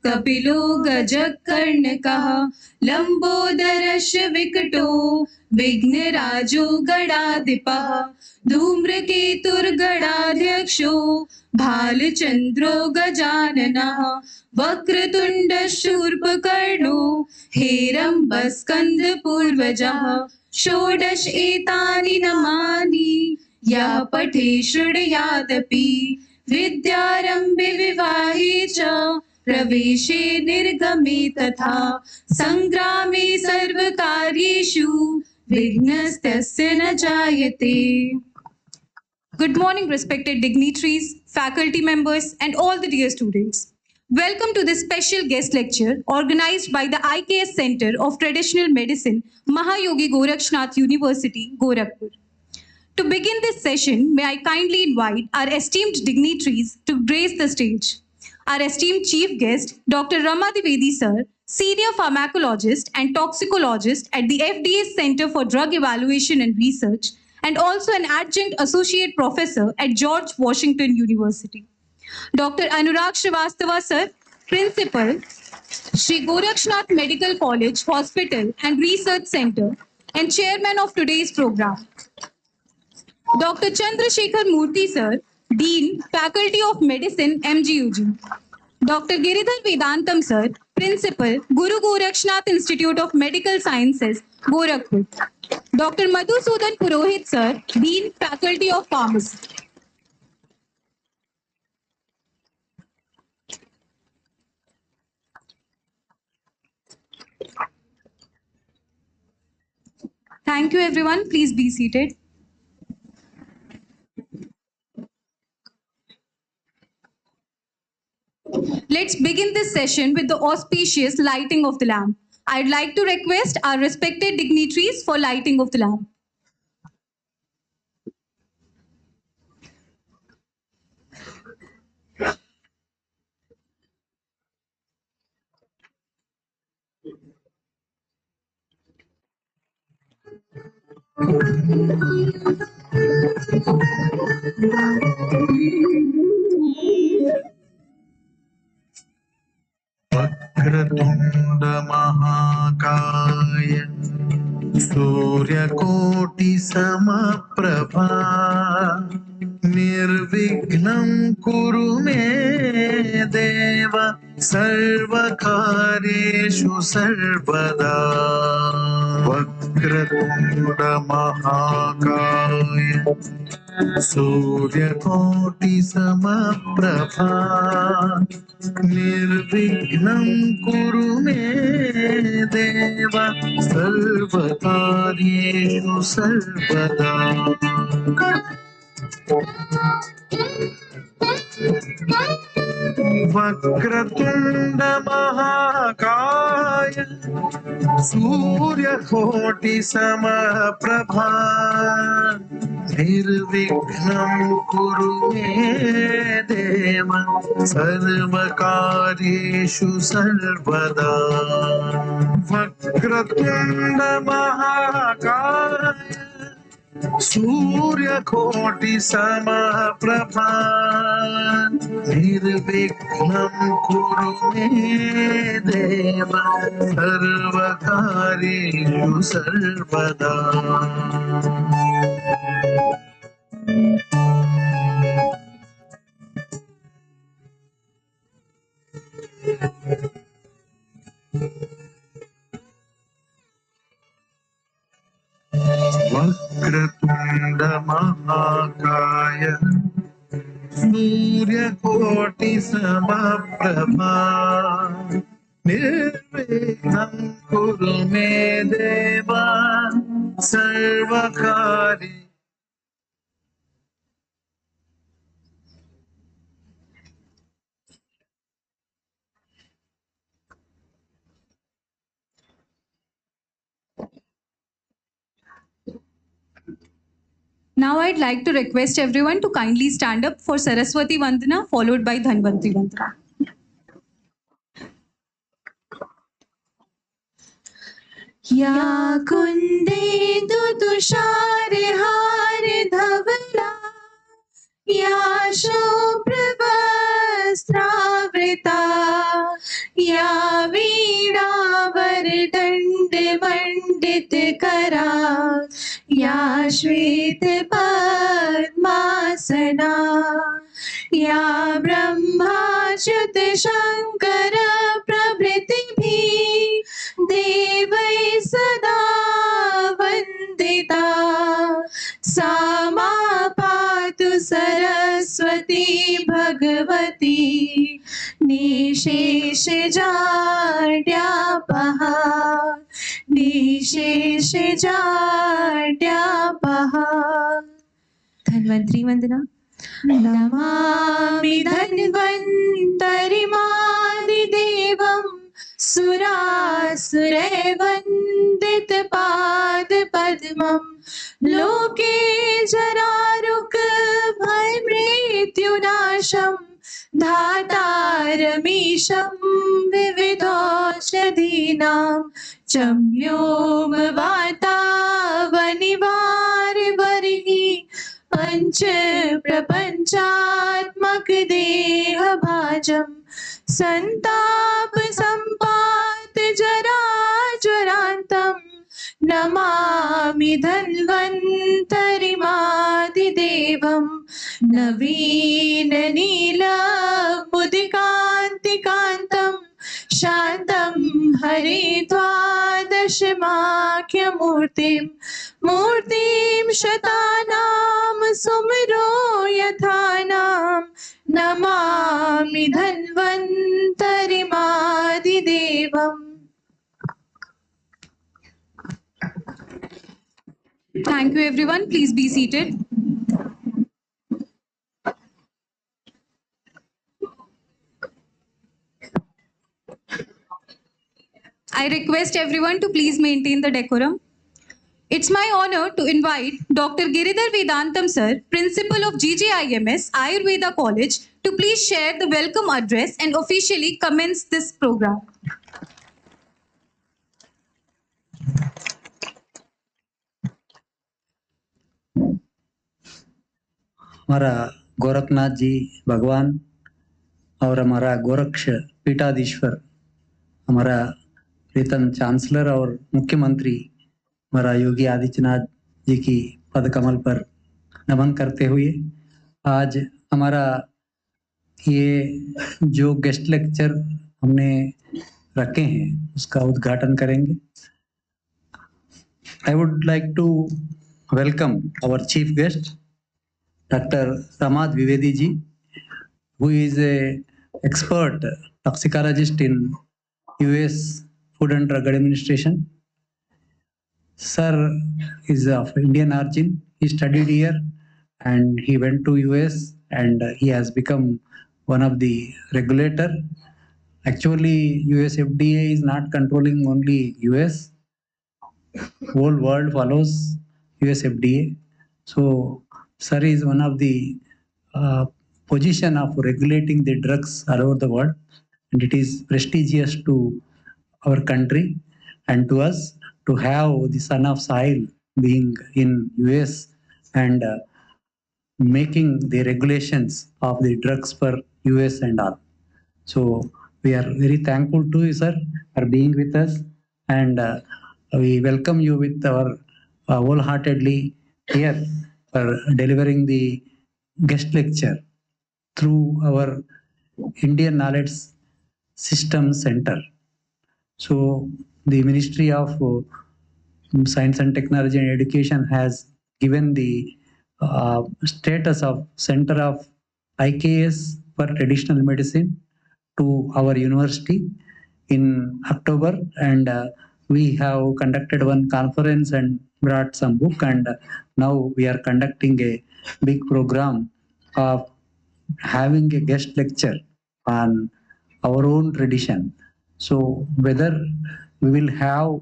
कपिलो गजकर्णकः लंबोदरस्य विकटो विघ्नराजो गणाधिपः धूम्रकेतुर्गणाध्यक्षो भालचंद्रो गजाननः वक्रतुण्डशूर्पकर्णो हेरम्बस्कन्दपूर्वजः षोडश एतानि नामानि यः पठे शृणुयादपि विद्यारम्भे विवाहे च प्रवेशे निर्गमे तथा संग्रामे सर्वकार्येषु विघ्नस्तस्य न जायते. Good morning, respected dignitaries, faculty members, and all the dear students. Welcome to this special guest lecture organized by the IKS Center of Traditional Medicine, Mahayogi Gorakshnath University, Gorakhpur. To begin this session, may I kindly invite our esteemed dignitaries to grace the stage. Our esteemed chief guest, Dr. Rama Dwivedi sir, senior pharmacologist and toxicologist at the FDA Center for Drug Evaluation and Research, and also an adjunct associate professor at George Washington University. Dr. Anurag Srivastava sir, principal, Sri Gorakshnath Medical College, Hospital and Research Center, and chairman of today's program. Dr. Chandrasekhar Murthy sir, Dean, Faculty of Medicine, MGUG. Dr. Giridhar Vedantam sir, Principal, Guru Gorakshnath Institute of Medical Sciences, Gorakhpur. Dr. Madhusudan Purohit sir, Dean, Faculty of Pharmacy. Thank you everyone. Please be seated. Let's begin this session with the auspicious lighting of the lamp. I'd like to request our respected dignitaries for lighting of the lamp. Vakratunda महाकाय सूर्यकोटि समप्रभा निर्विघ्नं कुरु मे देव सर्वकार्येषु सर्वदा. वक्रतुंड महाकाय सूर्यकोटि समप्रभा निर्विघ्नं कुरु मे देव सर्वकार्येषु सर्वदा. वक्रतुंड महाकाय सूर्यकोटि समप्रभा निर्विघ्नं कुरु मे देव सर्वकार्येषु सर्वदा. वक्रतुंड महाकाय सूर्यकोटि समप्रभा निर्विघ्नं कुरु मे देव सर्वकार्येषु सर्वदा. वक्रतुंड महाकाय सूर्यकोटि समप्रभा निर्विघ्नं कुरु मे देव सर्वकार्ये. Now I'd like to request everyone to kindly stand up for Saraswati Vandana followed by Dhanvantri Vandana. या कुंदेन्दु तुषार हार धवला या शुभ्रवस्त्रावृता वन्दिता या वीणावर दण्ड मण्डित करा या श्वेत पद्मासना या ब्रह्माच्युत शङ्कर प्रभृतिभिः देवैः सदा वन्दिता सा मा पातु सरस्वती भगवती निशेषजाड्यापः निशेषजाड्यापः। धन्वन्तरी वन्दना। नमामि धन्वन्तरिमादिदेवं सुरासुरैर्वन्दितपादपद्मं लोके जरारुक भयमृत्युनाशं धातारमीशं विविधौषधीनां चम्योम वातावनिवारिवर्हि पंच प्रपंचात्मक देह भाजम संताप संपात जरा ज्वरांतम नमामि धन्वन्तरिमादिदेवं नवीन नीलमुदिकान्तिकान्तं शान्तं हरिद्वादशमाख्यमूर्तिं मूर्तिं शतानां Soomro यथानां Namami धन्वन्तरिमादिदेवम्। Thank you everyone. Please be seated. I request everyone to please maintain the decorum. It's my honor to invite Dr. Giridhar Vedantam sir, Principal of GGIMS Ayurveda College, to please share the welcome address and officially commence this program. हमारा गोरखनाथ जी भगवान और हमारा गोरक्ष पीठाधीश्वर हमारा प्रीतम chancellor और मुख्यमंत्री हमारा योगी आदित्यनाथ जी की पद कमल पर नमन करते हुए आज हमारा ये जो गेस्ट लेक्चर हमने रखे हैं उसका उद्घाटन करेंगे। I would like to welcome our chief guest, Dr. Rama Dwivedi ji, who is a expert toxicologist in US Food and Drug Administration. Sir is of Indian origin. He studied here and he went to US and he has become one of the regulator. Actually, US FDA is not controlling only US. Whole world follows US FDA. So, sir is one of the position of regulating the drugs all over the world, and it is prestigious to our country and to us to have the son of Sahil being in US and making the regulations of the drugs for US and all. So we are very thankful to you, sir, for being with us, and we welcome you with our wholeheartedly here for delivering the guest lecture through our Indian Knowledge System Center. So the Ministry of Science and Technology and Education has given the status of Center of IKS for Traditional Medicine to our university in October, and we have conducted one conference and brought some book, and now we are conducting a big program of having a guest lecture on our own tradition. So whether we will have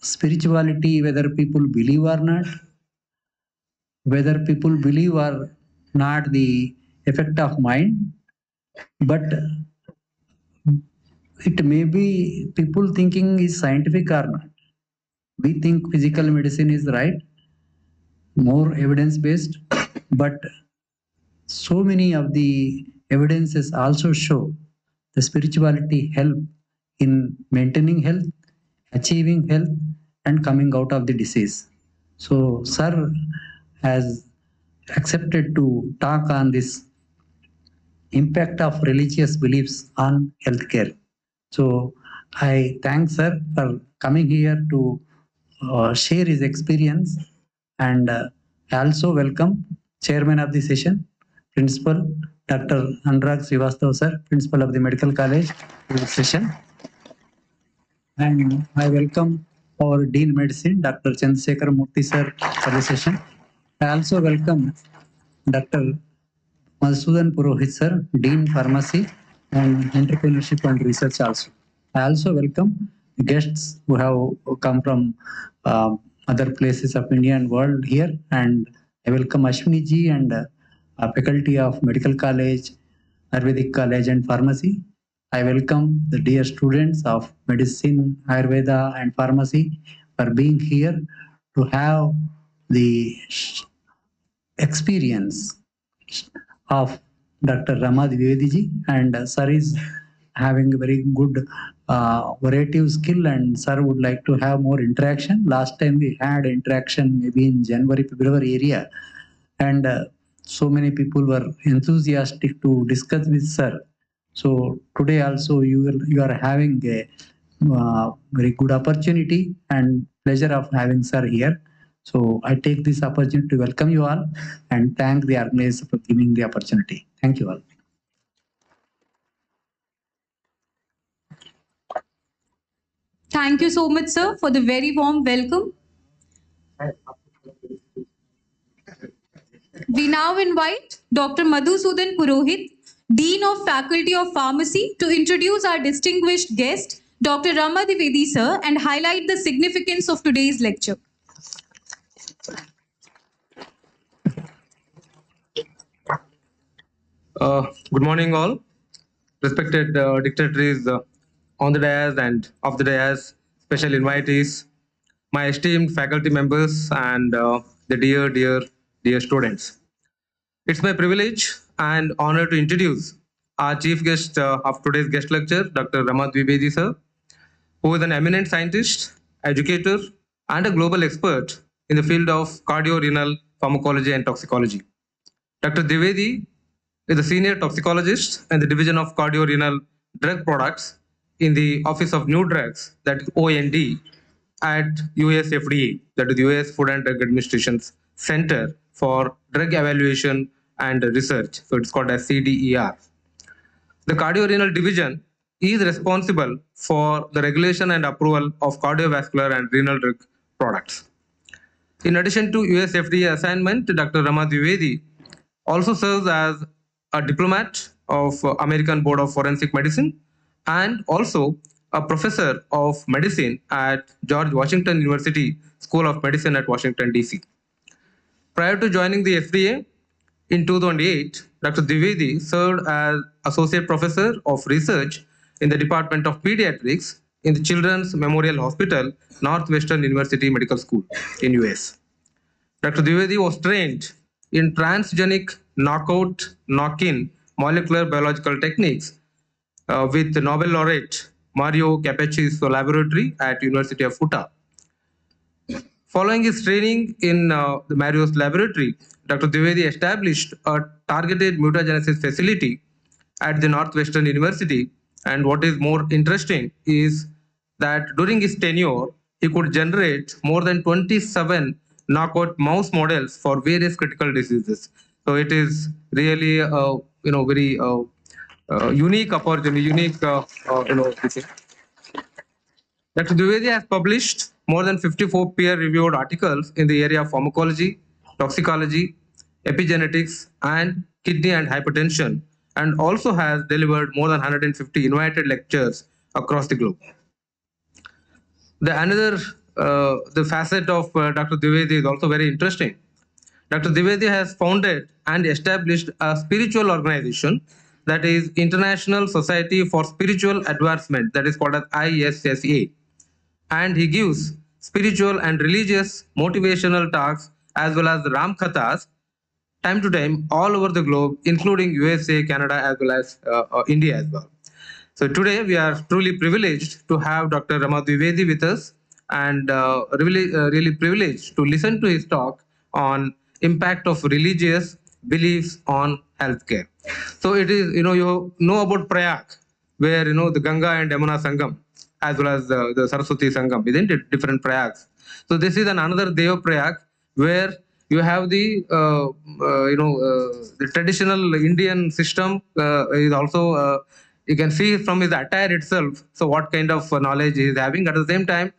spirituality, whether people believe or not, whether people believe or not the effect of mind, but it may be people thinking is scientific or not. We think physical medicine is right, more evidence based, but so many of the evidences also show the spirituality help in maintaining health, achieving health, and coming out of the disease. So, sir has accepted to talk on this impact of religious beliefs on healthcare. So, I thank sir for coming here to share his experience, and I also welcome chairman of the session, Principal Dr. Anurag Srivastava sir, Principal of the Medical College, to the session. And I welcome our Dean Medicine, Dr. Chandrasekhar Murthy sir, for the session. I also welcome Dr. Madhusudan Purohit sir, Dean Pharmacy and Entrepreneurship and Research also. I also welcome guests who have come from other places of India and world here, and I welcome Ashwini ji and faculty of Medical College, Ayurvedic College and Pharmacy. I welcome the dear students of Medicine, Ayurveda and Pharmacy for being here to have the experience of Dr. Rama Dwivedi ji, and sir is having a very good orative skill, and sir would like to have more interaction. Last time we had interaction maybe in January, February area, and so many people were enthusiastic to discuss with sir. So today also you are having a very good opportunity and pleasure of having sir here. So I take this opportunity to welcome you all and thank the organizer for giving the opportunity. Thank you all. Thank you so much, sir, for the very warm welcome. We now invite Dr. Madhusudan Purohit, Dean of Faculty of Pharmacy, to introduce our distinguished guest, Dr. Rama Dwivedi sir, and highlight the significance of today's lecture. Good morning, all. Respected dignitaries on the dais and off the dais, special invitees, my esteemed faculty members, and the dear students. It's my privilege and honor to introduce our chief guest of today's guest lecture, Dr. Rama Dwivedi sir, who is an eminent scientist, educator, and a global expert in the field of cardiorenal pharmacology and toxicology. Dr. Dwivedi is a senior toxicologist in the division of cardiorenal drug products in the Office of New Drugs, that is OND, at US FDA, that is the US Food and Drug Administration's Center for Drug Evaluation and Research. So it's called as CDER. The cardiorenal division is responsible for the regulation and approval of cardiovascular and renal drug products. In addition to US FDA assignment, Dr. Rama Dwivedi also serves as a diplomat of American Board of Forensic Medicine and also a professor of medicine at George Washington University School of Medicine at Washington, D.C. Prior to joining the FDA in 2008, Dr. Dwivedi served as Associate Professor of Research in the Department of Pediatrics in the Children's Memorial Hospital, Northwestern University Medical School in US. Dr. Dwivedi was trained in transgenic knockout, knock-in molecular biological techniques with the Nobel laureate Mario Capecchi's laboratory at University of Utah. Following his training in the Mario's laboratory, Dr. Dwivedi established a targeted mutagenesis facility at the Northwestern University. And what is more interesting is that during his tenure, he could generate more than 27 knockout mouse models for various critical diseases. So it is really very unique opportunity, unique thing. Dr. Dwivedi has published more than 54 peer-reviewed articles in the area of pharmacology, toxicology, epigenetics, and kidney and hypertension, and also has delivered more than 150 invited lectures across the globe. The facet of Dr. Dwivedi is also very interesting. Dr. Dwivedi has founded and established a spiritual organization, that is International Society for Spiritual Advancement, that is called as ISSA. And he gives spiritual and religious motivational talks as well as Ram Kathas, time to time all over the globe, including USA, Canada, as well as India as well. So today we are truly privileged to have Dr. Rama Dwivedi with us, and really privileged to listen to his talk on impact of religious beliefs on healthcare. So it is, you know about Prayag, where the Ganga and Yamuna Sangam, as well as the Saraswati Sangam, isn't it? Different Prayags. So this is another Deva Prayag where you have the traditional Indian system is also. You can see from his attire itself. So what kind of knowledge he is having. At the same time,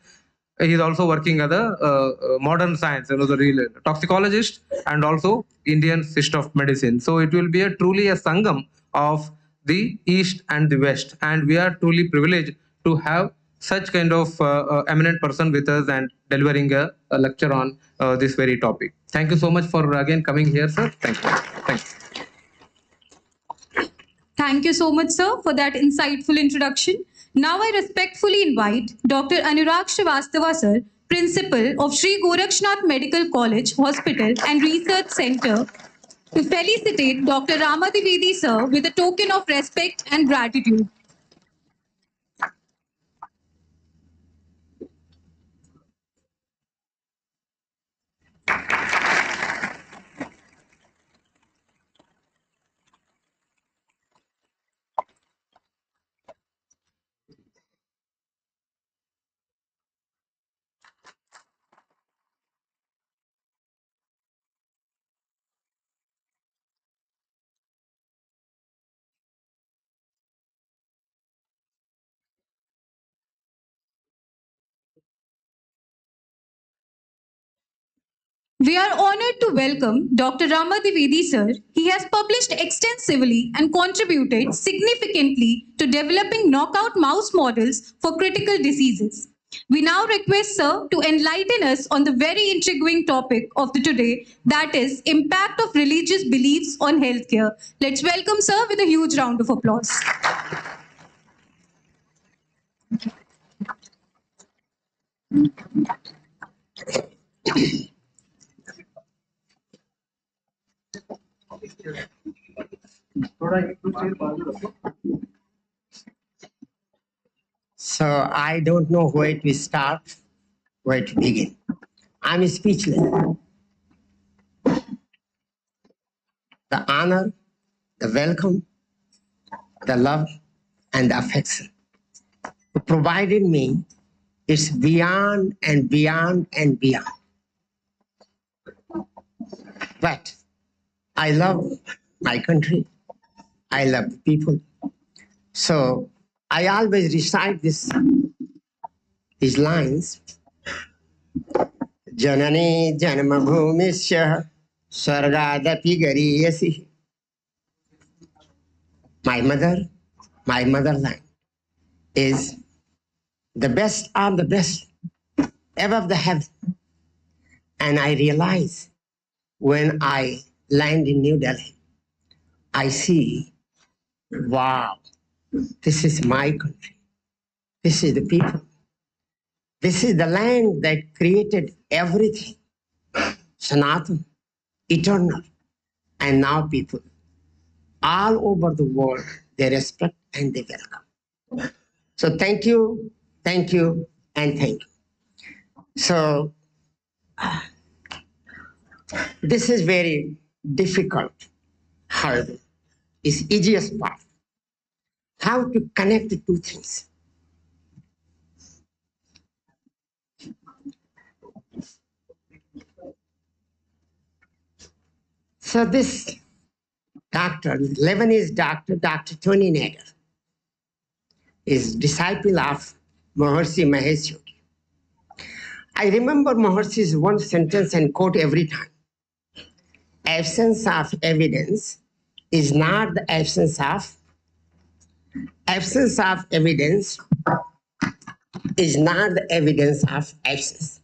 he is also working as a modern science, the real toxicologist, and also Indian system of medicine. So it will be truly a sangam of the East and the West, and we are truly privileged to have such kind of eminent person with us and delivering a lecture on this very topic. Thank you so much for again coming here, sir. Thank you. Thank you. Thank you so much, sir, for that insightful introduction. Now I respectfully invite Dr. Anurag Srivastava, sir, Principal of Sri Gorakshnath Medical College, Hospital and Research Center, to felicitate Dr. Rama Dwivedi, sir, with a token of respect and gratitude. We are honored to welcome Dr. Rama Dwivedi, sir. He has published extensively and contributed significantly to developing knockout mouse models for critical diseases. We now request sir to enlighten us on the very intriguing topic of the today, that is impact of religious beliefs on healthcare. Let's welcome sir with a huge round of applause. So I don't know where to start, where to begin. I'm speechless. The honor, the welcome, the love, and the affection you provided me is beyond and beyond and beyond. But I love my country. I love the people. So I always recite these lines. Janani janma bhumisya sargadapi gariyasi. My motherland is the best of the best above the heaven. And I realize when I land in New Delhi, I see, wow, this is my country. This is the people. This is the land that created everything, Sanatan, eternal. And now people all over the world, they respect and they welcome. So thank you, and thank you. So this is very difficult, hard. It's easiest part. How to connect the two things. So this doctor, Lebanese doctor, Dr. Tony Nader, is disciple of Maharishi Mahesh Yogi. I remember Maharishi's one sentence and quote every time. Absence of evidence is not the absence of evidence is not the evidence of absence.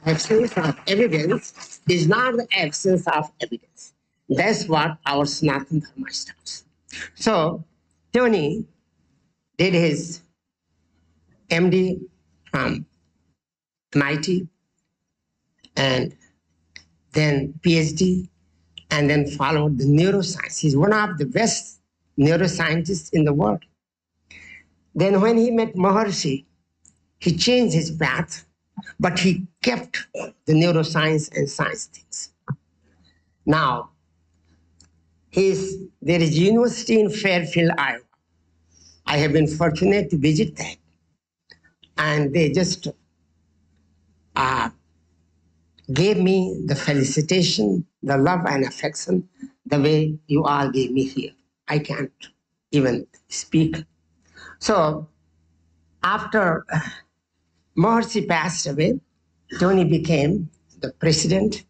Absence of evidence is not the absence of evidence. That's what our Sanatana Dharma stands. So Tony did his MD from MIT, and then PhD, and then followed the neuroscience. He's one of the best neuroscientists in the world. Then when he met Maharishi, he changed his path, but he kept the neuroscience and science things. Now, there is a university in Fairfield, Iowa. I have been fortunate to visit that. And they just gave me the felicitation, the love and affection, the way you all gave me here. I can't even speak. So after Maharishi passed away, Tony became the president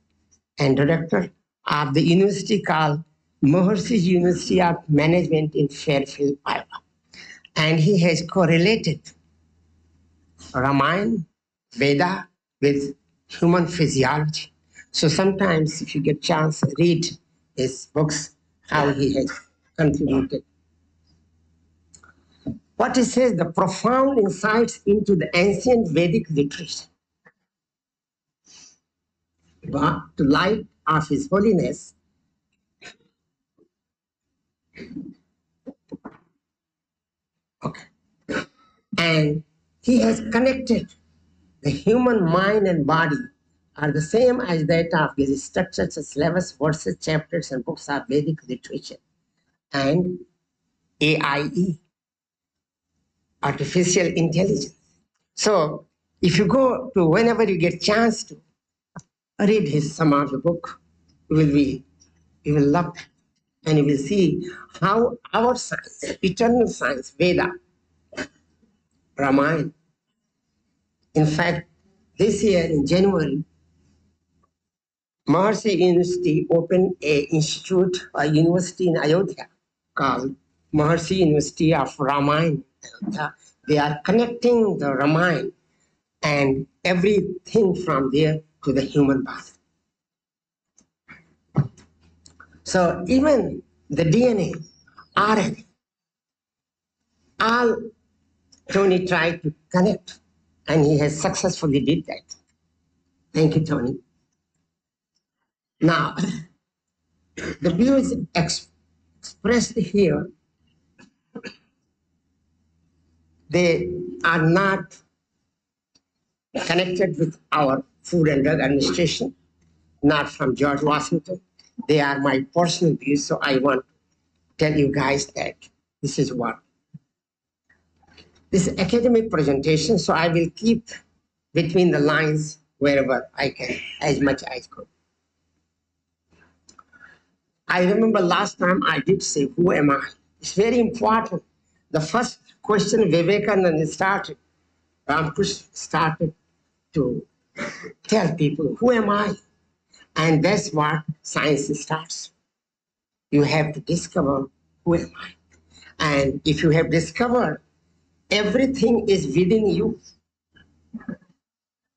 and director of the university called Maharishi University of Management in Fairfield, Iowa. And he has correlated Ramayana, Veda with human physiology. So sometimes if you get a chance, read his books, how he has contributed. What he says, the profound insights into the ancient Vedic literature. But to light of His Holiness, okay. And he has connected the human mind and body are the same as that of his structures, syllabus, verses, chapters, and books of Vedic literature. And AIE, artificial intelligence. So if you go to, whenever you get chance to read some of the book, you will love it. And you will see how our science, eternal science, Veda, Ramayana. In fact, this year in January, Maharishi University opened a university in Ayodhya called Maharishi University of Ramayana. They are connecting the Ramayana and everything from there to the human body. So even the DNA, RNA, all Tony tried to connect, and he has successfully did that. Thank you, Tony. Now, the views expressed here, they are not connected with our Food and Drug Administration, not from George Washington. They are my personal views, so I want to tell you guys that this is what. This is academic presentation, so I will keep between the lines wherever I can, as much as I could. I remember last time I did say, who am I? It's very important. The first question Vivekananda started, Ramkrishna started to tell people, who am I? And that's what science starts. You have to discover, who am I? And if you have discovered, everything is within you.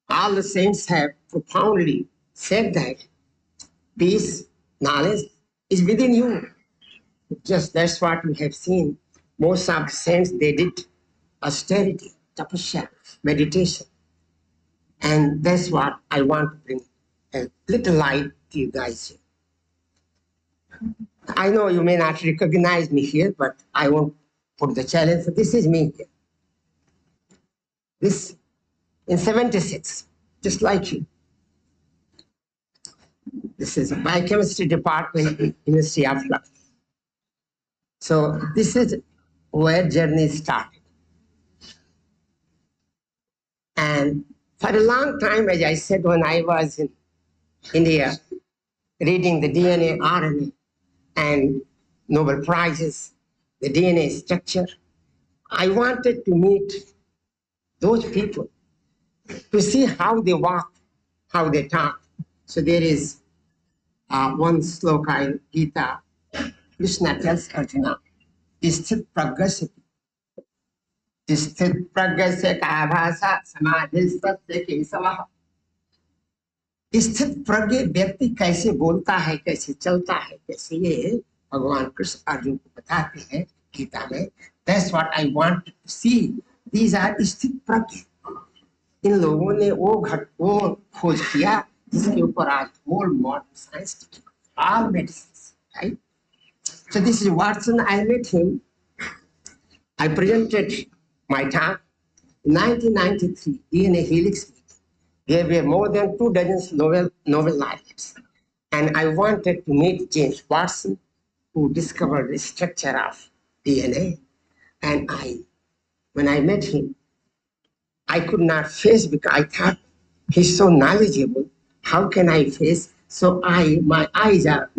All the saints have profoundly said that peace, knowledge is within you. Just that's what we have seen. Most of the saints, they did austerity, tapasya, meditation. And that's what I want to bring a little light to you guys here. I know you may not recognize me here, but I won't put the challenge. This is me here. This in 76, just like you. This is a biochemistry department in University of London. So this is where journey started. And for a long time, as I said, when I was in India, reading the DNA, RNA, and Nobel Prizes, the DNA structure, I wanted to meet those people to see how they walk, how they talk. So there is one sloka in Gita, Krishna tells Arjuna, Isthit pragasya. Isthit pragasya ka bhasa samadhistasya kesavaha. स्थित प्रज्ञ व्यक्ति कैसे बोलता है, कैसे चलता है, कैसे ये भगवान कृष्ण अर्जुन को बताते हैं गीता में. That's what I want to see. These are स्थित प्रज्ञ. इन लोगों ने वो खोज किया This cure for our whole modern science, all medicines, right? So this is Watson. I met him. I presented my talk in 1993, DNA helix meeting. There were more than 2 dozen Nobel laureates. And I wanted to meet James Watson, who discovered the structure of DNA. And when I met him, I could not face because I thought he's so knowledgeable. How can I face? So my eyes are,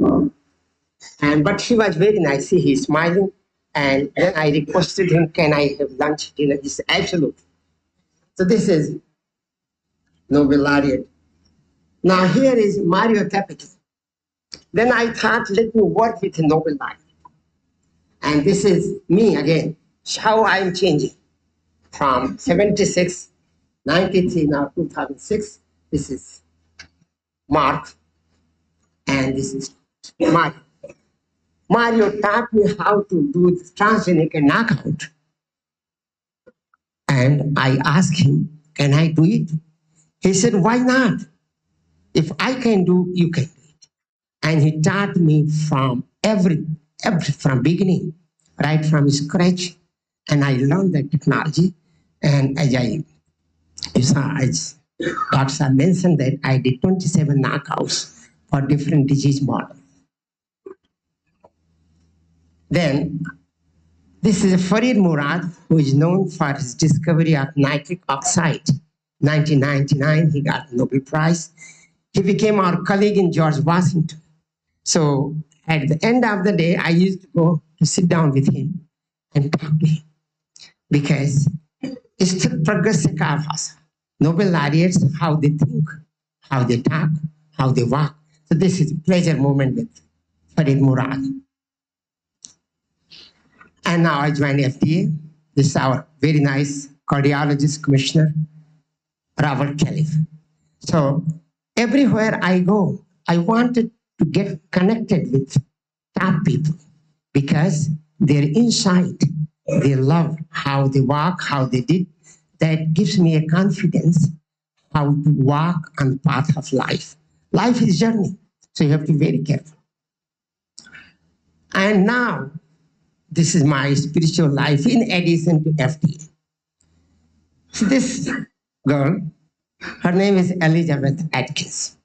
but he was very nice. See, he's smiling. And then I requested him, can I have lunch, dinner? He said, absolutely. So this is Nobel laureate. Now here is Mario Capital. Then I thought, let me work with a Nobel laureate. And this is me again, how I'm changing from 76, 93, now 2006. This is Mark, and this is Mario. Mario taught me how to do the transgenic knockout. And I asked him, can I do it? He said, why not? If I can do, you can do it. And he taught me from from beginning, right from scratch. And I learned that technology. And as you saw, as Dr. mentioned that I did 27 knockouts for different disease models. Then, this is Farid Murad, who is known for his discovery of nitric oxide. 1999, he got the Nobel Prize. He became our colleague in George Washington. So at the end of the day, I used to go to sit down with him and talk to him because it's the progress of us. Nobel laureates, how they think, how they talk, how they walk. So this is a pleasure moment with Farid Murad. And now I joined FDA. This is our very nice cardiologist commissioner, Robert Kelly. So everywhere I go, I wanted to get connected with top people because their insight, their love, how they walk, how they did, that gives me a confidence how to walk on the path of life. Life is a journey, so you have to be very careful. And now, this is my spiritual life in addition to FDA. So this girl, her name is Elizabeth Atkins.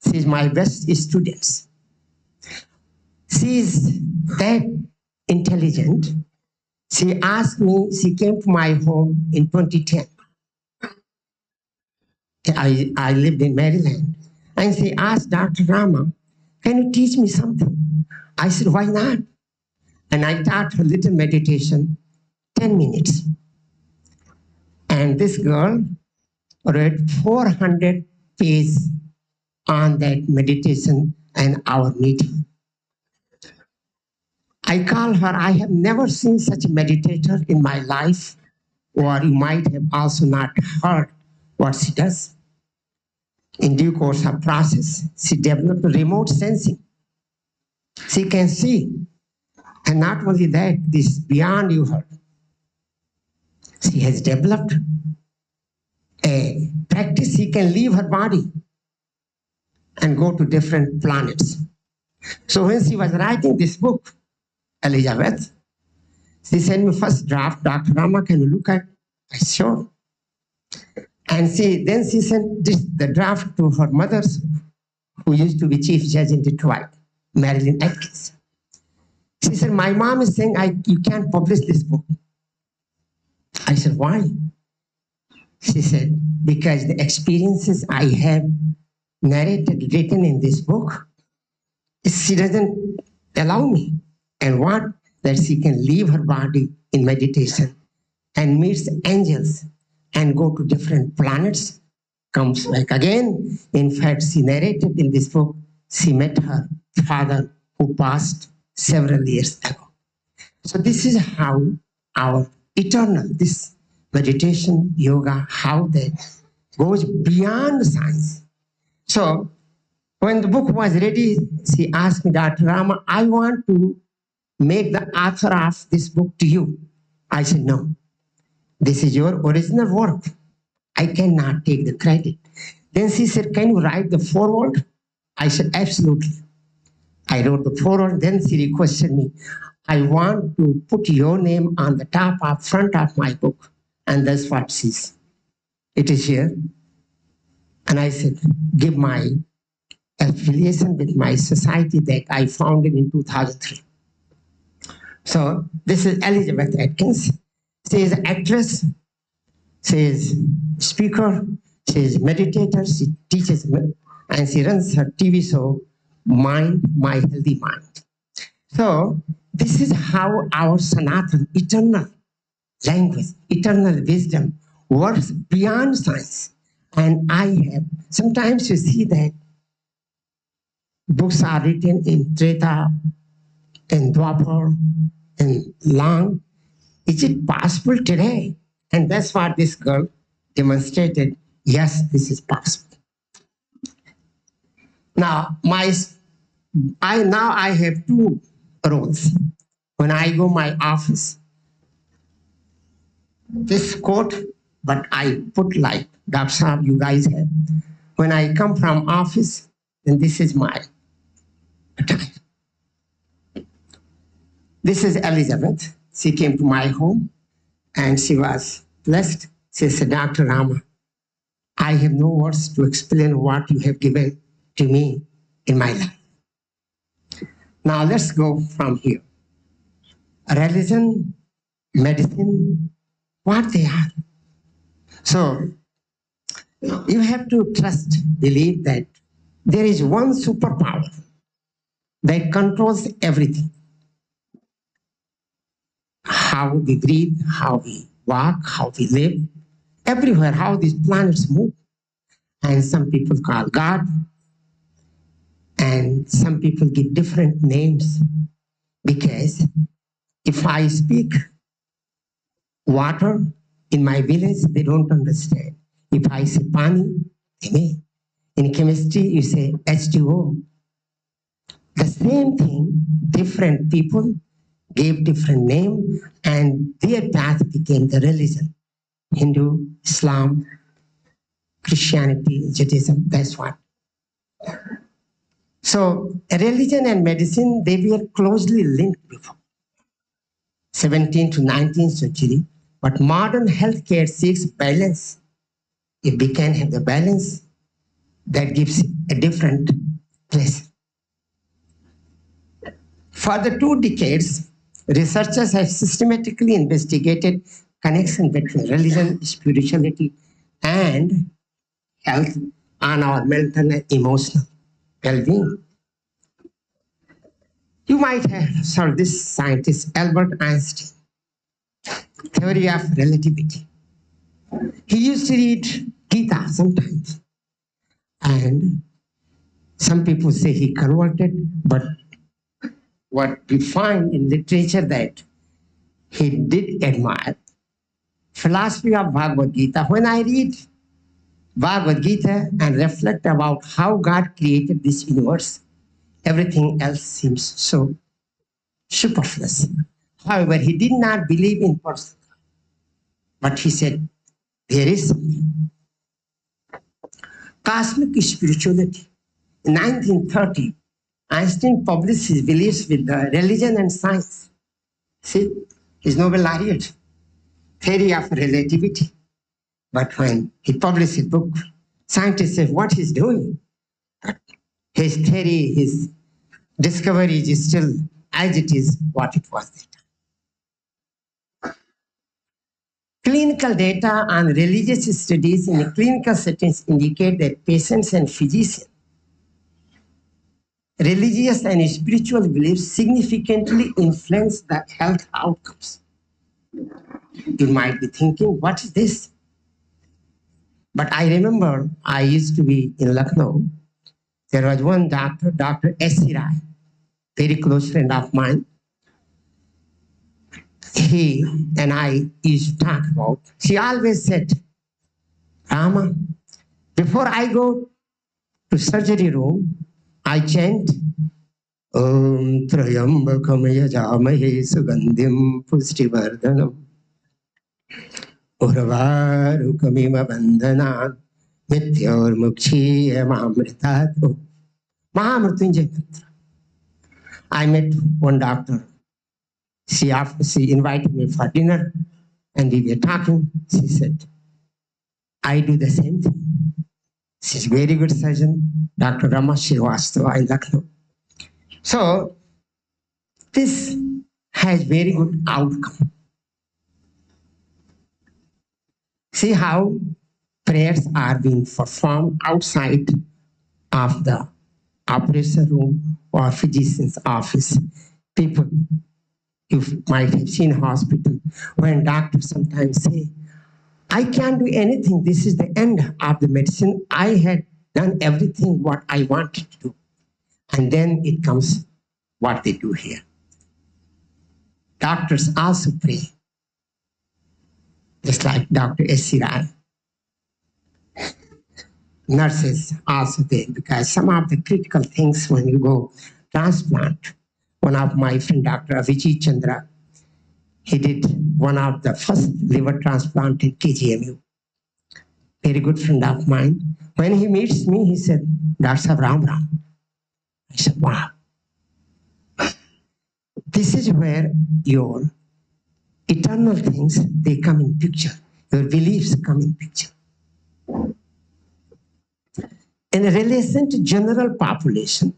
She's my best student. She's that intelligent. She asked me, she came to my home in 2010. I lived in Maryland. And she asked Dr. Rama, can you teach me something? I said, why not? And I taught her little meditation, 10 minutes. And this girl read 400 pages on that meditation and our meeting. I call her, I have never seen such a meditator in my life, or you might have also not heard what she does. In due course of process, she developed remote sensing. She can see. And not only that, this beyond you heard. She has developed a practice. She can leave her body and go to different planets. So when she was writing this book, Elizabeth, she sent me first draft, Dr. Rama, can you look at it? I said, sure. And then she sent the draft to her mother, who used to be chief judge in Detroit, Marilyn Atkins. She said, my mom is saying you can't publish this book. I said, why? She said, because the experiences I have narrated, written in this book, she doesn't allow me. And what? That she can leave her body in meditation and meets angels and go to different planets, comes back again. In fact, she narrated in this book, she met her father who passed several years ago. So this is how our eternal, this meditation, yoga, how that goes beyond science. So when the book was ready, she asked me, Dr. Rama, I want to make the author of this book to you. I said, no, this is your original work. I cannot take the credit. Then she said, can you write the foreword? I said, absolutely. I wrote the foreword. Then she requested me, I want to put your name on the top of front of my book. And that's what she's. It is here. And I said, give my affiliation with my society that I founded in 2003. So this is Elizabeth Atkins. She is an actress. She is speaker. She is meditator. She teaches and she runs her TV show, Mind, My Healthy Mind. So this is how our Sanatan, eternal language, eternal wisdom works beyond science. And sometimes you see that books are written in Treta, in Dwapar, in Long. Is it possible today? And that's what this girl demonstrated. Yes, this is possible. Now, I have two roles. When I go my office, this coat, but I put like Dr. Saab, you guys have. When I come from office, then this is my attire. This is Elizabeth. She came to my home and she was blessed. She said, Dr. Rama, I have no words to explain what you have given to me in my life. Now let's go from here. Religion, medicine, what they are. So you have to trust, believe that there is one superpower that controls everything. How we breathe, how we walk, how we live, everywhere, how these planets move. And some people call God, and some people give different names, because if I speak water in my village, they don't understand. If I say pani, they may. In chemistry, you say H2O. The same thing, different people gave different name, and their path became the religion. Hindu, Islam, Christianity, Judaism, that's what. So religion and medicine, they were closely linked before, 17th to 19th century. But modern healthcare seeks balance. If we can have the balance, that gives a different place. For the 2 decades, researchers have systematically investigated connection between religion, spirituality, and health on our mental and emotional well-being. You might have heard this scientist, Albert Einstein, theory of relativity. He used to read Gita sometimes. And some people say he converted, but what we find in literature that he did admire philosophy of Bhagavad Gita. When I read Bhagavad Gita and reflect about how God created this universe, everything else seems so superfluous. However, he did not believe in person, but he said, there is something. Cosmic spirituality. In 1930, Einstein published his beliefs with the religion and science. See, his Nobel laureate, theory of relativity. But when he published his book, scientists said, what he's doing? But his theory, his discovery is still as it is what it was that time. Clinical data on religious studies in clinical settings indicate that patients and physicians, religious and spiritual beliefs significantly influence the health outcomes. You might be thinking, what is this? But I remember I used to be in Lucknow. There was one doctor, Dr. S.C. Rai, very close friend of mine. He and I used to talk about, she always said, Rama, before I go to surgery room, I chant, Om Trayambakam Yajamahe Sugandhim Pustivardhanam Urvarukamima Bandhanat Mrityormukshiyamamritato Mahamrityunjay mantra. I met one doctor. She invited me for dinner and we were talking. She said, I do the same thing. She's a very good surgeon, Dr. Rama Srivastava in Lucknow. So this has very good outcome. See how prayers are being performed outside of the operation room or physician's office. People, you might have seen hospital when doctors sometimes say, I can't do anything. This is the end of the medicine. I had done everything what I wanted to do. And then it comes what they do here. Doctors also pray, just like Dr. S.C. Rai. Nurses also pray, because some of the critical things when you go transplant, one of my friend, Dr. Avijit Chandra, he did one of the first liver transplant in KGMU. Very good friend of mine. When he meets me, he said, Dr. Ram Ram. I said, wow. This is where your eternal things, they come in picture. Your beliefs come in picture. In relation to general population,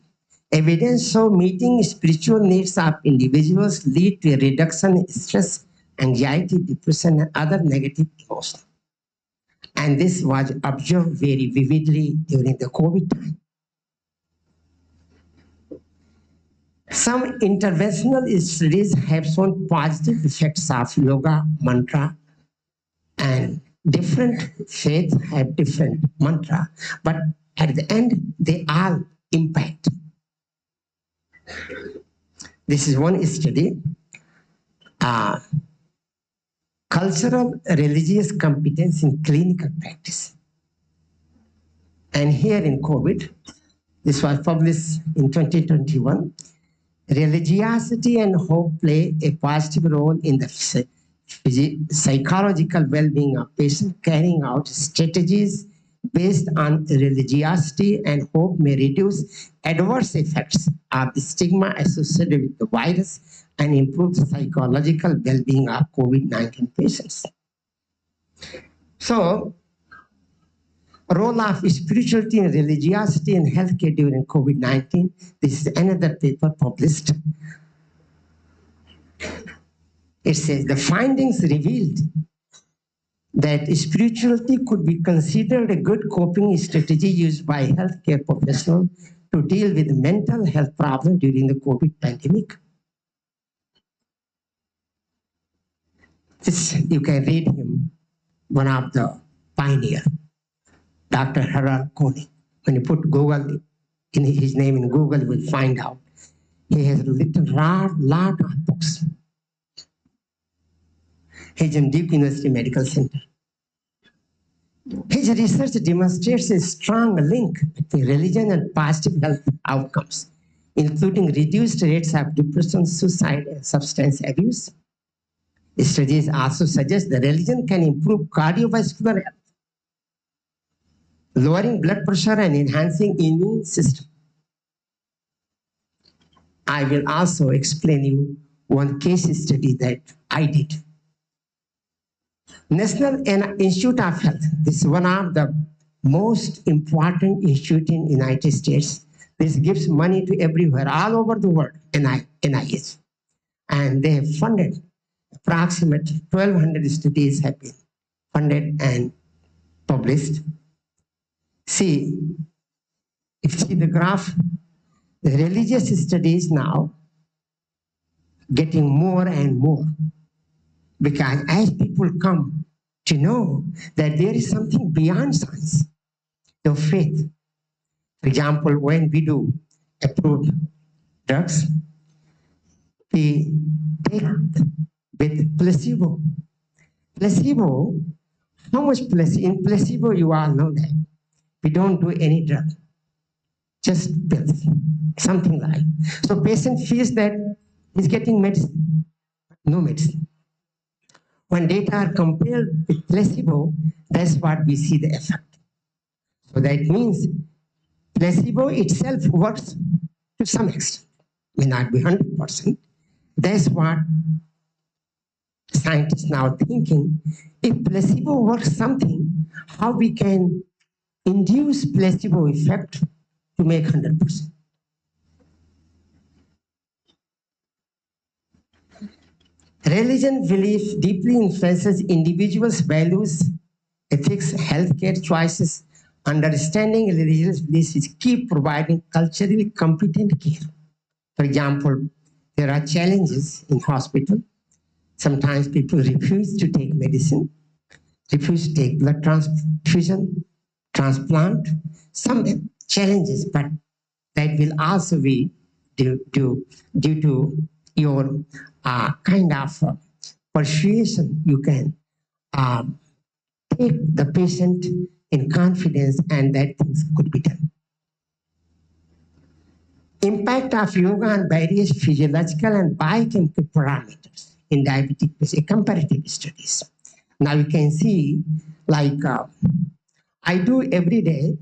evidence show meeting spiritual needs of individuals lead to a reduction in stress, anxiety, depression, and other negative emotions. And this was observed very vividly during the COVID time. Some interventional studies have shown positive effects of yoga, mantra, and different faiths have different mantra, but at the end, they all impact. This is one study. Cultural religious competence in clinical practice. And here in COVID, this was published in 2021, religiosity and hope play a positive role in the psychological well-being of patients. Carrying out strategies based on religiosity and hope may reduce adverse effects of the stigma associated with the virus and improve the psychological well-being of COVID-19 patients. So, role of spirituality and religiosity in healthcare during COVID-19. This is another paper published. It says the findings revealed that spirituality could be considered a good coping strategy used by healthcare professionals to deal with mental health problems during the COVID pandemic. This, you can read him, one of the pioneers, Dr. Harold Koenig. When you put Google in his name in Google, you will find out. He has written a lot of books. He's in Duke University Medical Center. His research demonstrates a strong link between religion and positive health outcomes, including reduced rates of depression, suicide, and substance abuse. Studies also suggest that religion can improve cardiovascular health, lowering blood pressure and enhancing immune system. I will also explain you one case study that I did. National Institute of Health, this is one of the most important institute in United States. This gives money to everywhere, all over the world, NIH. And they have funded approximately 1,200 studies have been funded and published. See, if you see the graph, the religious studies now getting more and more, because as people come to know that there is something beyond science, the faith. For example, when we do approved drugs, we take with placebo. Placebo, how much placebo? In placebo, you all know that. We don't do any drug, just pills, something like. So patient feels that he's getting medicine, no medicine. When data are compared with placebo, that's what we see the effect. So that means placebo itself works to some extent, may not be 100%. That's what scientists now thinking. If placebo works something, how we can induce placebo effect to make 100%. Religion belief deeply influences individuals' values, ethics, healthcare choices. Understanding religious beliefs is key providing culturally competent care. For example, there are challenges in hospital. Sometimes people refuse to take medicine, refuse to take blood transfusion, transplant, some challenges, but that will also be due to your kind of persuasion. You can take the patient in confidence and that things could be done. Impact of yoga on various physiological and biochemical parameters in diabetic patients, comparative studies. Now you can see, like I do every day.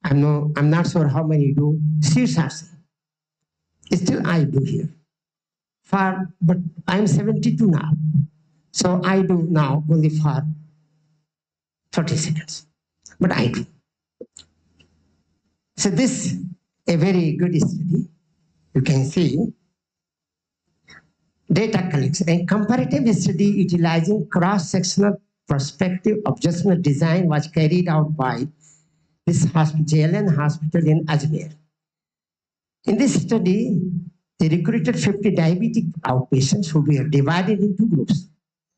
I'm not sure how many do Sirsasana. Still I do here. But I'm 72 now. So I do now only for 30 seconds. But I do. So this a very good study. You can see data collection and comparative study utilizing cross-sectional perspective observational design was carried out by this hospital, JLN hospital in Ajmer. In this study, they recruited 50 diabetic outpatients who were divided into groups.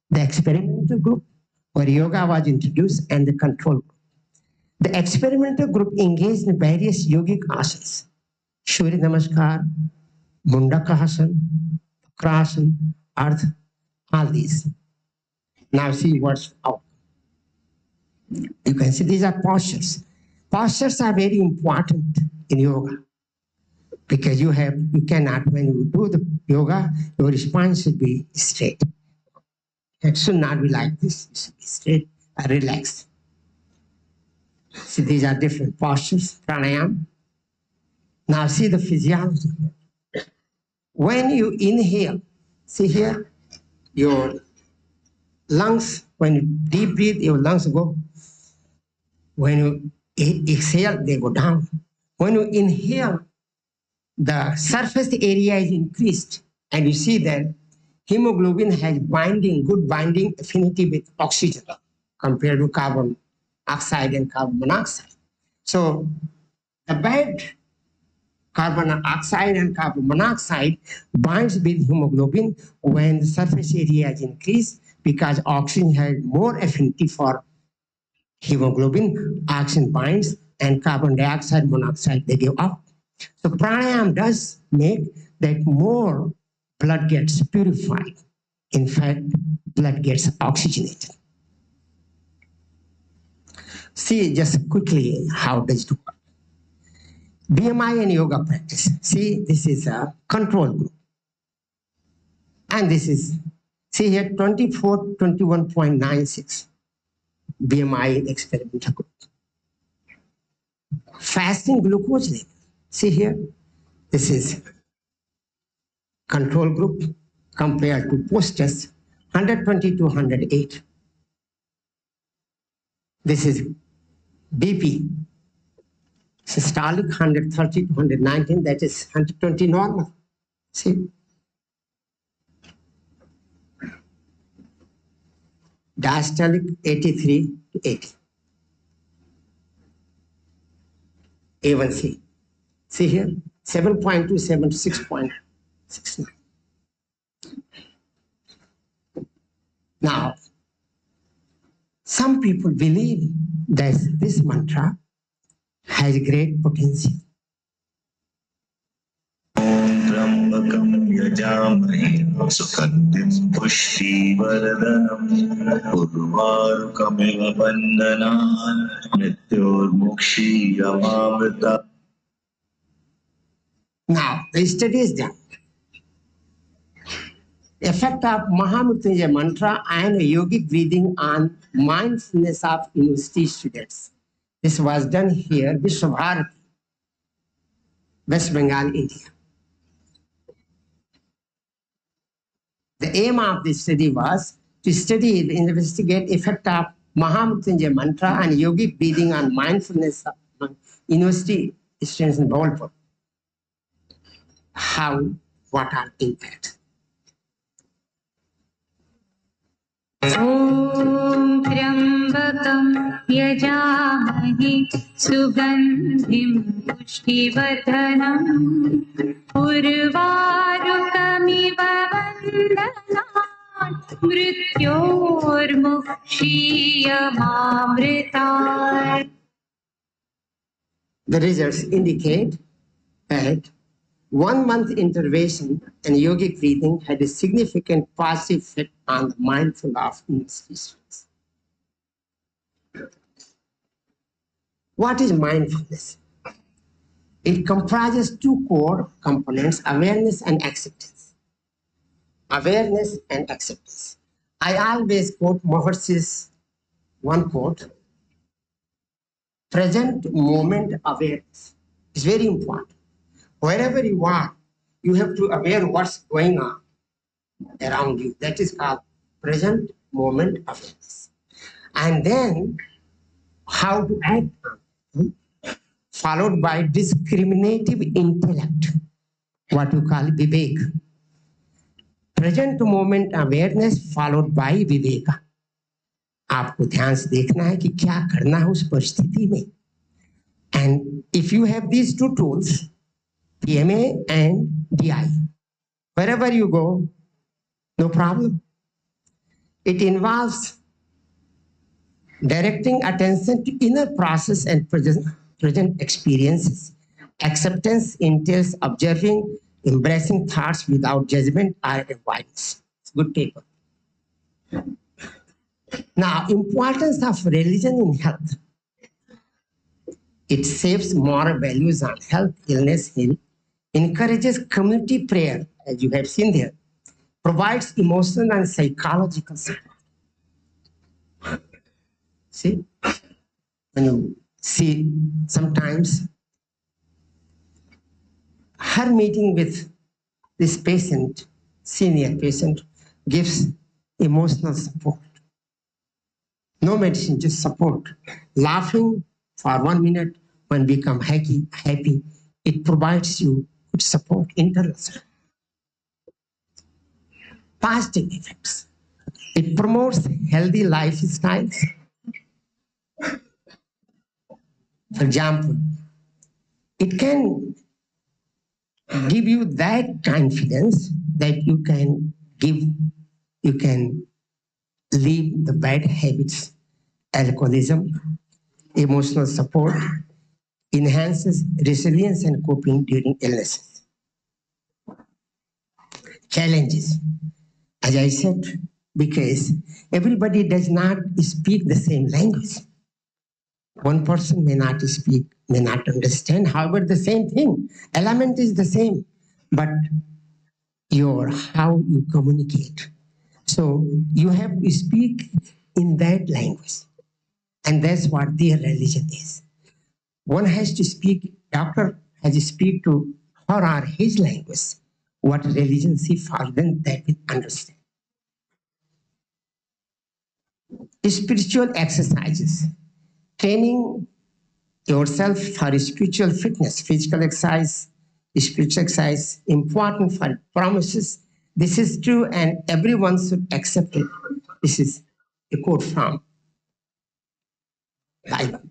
The experimental group, where yoga was introduced, and the control group. The experimental group engaged in various yogic asanas, Surya Namaskar, Mundaka Asana, Krasana, Ardha, all these. Now see what's out. You can see these are postures. Postures are very important in yoga because you cannot, when you do the yoga, your spine should be straight. It should not be like this. It should be straight and relaxed. See, these are different postures, pranayama. Now see the physiology. When you inhale, see here, your lungs, when you deep breathe, your lungs go. When you exhale, they go down. When you inhale, the surface area is increased, and you see that hemoglobin has good binding affinity with oxygen compared to carbon oxide and carbon monoxide. So the bad carbon oxide and carbon monoxide binds with hemoglobin when the surface area is increased because oxygen has more affinity for hemoglobin, oxygen binds, and carbon dioxide, monoxide, they give up. So pranayama does make that more blood gets purified. In fact, blood gets oxygenated. See just quickly how does it work. BMI and yoga practice. See, this is a control group. And this is, see here, 21.96 BMI in experimental group. Fasting glucose level. See here, this is control group compared to post-test, 120 to 108. This is BP, systolic 130 to 119, that is 120 normal. See? Diastolic 83 to 80. A1C. See here, 7.27 to 6.69. Now, some people believe that this mantra has great potential. त्र्यंबकं यजामहे सुगन्धिं पुष्टिवर्धनम् उर्वारुकमिव बन्धनान् मृत्योर्मुक्षीयमामृता. Now, the study is done. Effect of Mahamrityunjaya mantra and yogic breathing on mindfulness of university students. This was done here, Vishwabharati, West Bengal, India. The aim of this study was to study and investigate effect of Mahamrityunjay mantra and yogic breathing on mindfulness among university students in Bolpur. How, what are impact? ॐ त्र्यम्बकं यजामहे सुगन्धिं पुष्टिवर्धनम् उर्वारुकमिव वन्दनात् मृत्योर्मुक्षीयमामृतात्. The results indicate that 1 month intervention and yogic breathing had a significant positive effect on the mindful of students. What is mindfulness? It comprises 2 core components, awareness and acceptance. Awareness and acceptance. I always quote Maharshi's one quote, present moment awareness is very important. Wherever you are, you have to aware what's going on around you. That is called present moment awareness. And then how to act, followed by discriminative intellect, what you call vivek. Present moment awareness followed by viveka. आपको ध्यान से देखना है कि क्या करना है उस परिस्थिति में. And if you have these 2 tools, PMA and DI, wherever you go, no problem. It involves directing attention to inner process and present experiences. Acceptance entails observing, embracing thoughts without judgment or avoidance. It's a good paper. Now, importance of religion in health. It shapes moral values on health, illness, health, encourages community prayer, as you have seen there, provides emotional and psychological support. See, when you see sometimes her meeting with this patient, senior patient, gives emotional support. No medicine, just support. Laughing for 1 minute when become happy, it provides you good support, internal support. Positive effects. It promotes healthy lifestyles. For example, it can give you that confidence that you can leave the bad habits, alcoholism, emotional support, enhances resilience and coping during illnesses. Challenges, as I said, because everybody does not speak the same language. One person may not speak, may not understand, however, the same thing. Element is the same, but how you communicate. So you have to speak in that language. And that's what their religion is. One has to speak, doctor has to speak to her or his language, what religion she follows, then that will understand. Spiritual exercises, training yourself for spiritual fitness, physical exercise, spiritual exercise, important for promises. This is true and everyone should accept it. This is a quote from Bible.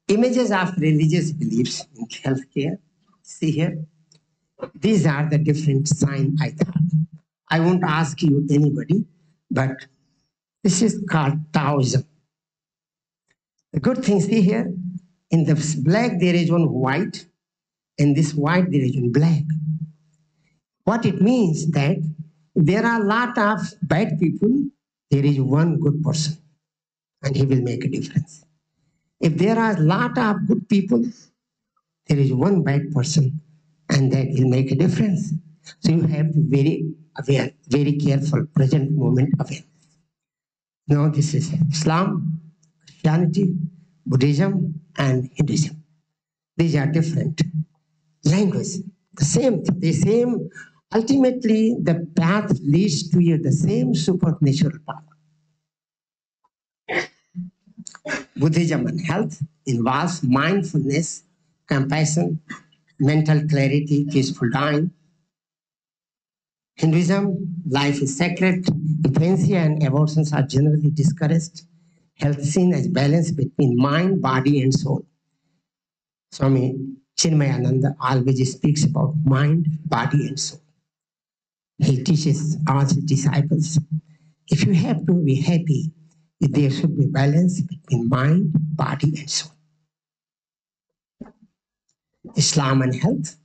Images of religious beliefs in healthcare. See here. These are the different signs I thought. I won't ask you anybody, but this is called Taoism. The good thing, see here, in the black there is one white, in this white there is one black. What it means that there are a lot of bad people, there is one good person, and he will make a difference. If there are a lot of good people, there is one bad person, and that will make a difference. So you have to be very aware, very careful, present moment awareness. Now this is Islam, Christianity, Buddhism and Hinduism. These are different languages. The same, ultimately the path leads to you, the same supernatural power. Buddhism and health involves mindfulness, compassion, mental clarity, peaceful dying. Hinduism, life is sacred, euthanasia and abortions are generally discouraged. Health seen as balance between mind, body, and soul. Swami Chinmayananda always speaks about mind, body, and soul. He teaches all his disciples, if you have to be happy, there should be balance between mind, body, and soul. Islam and health.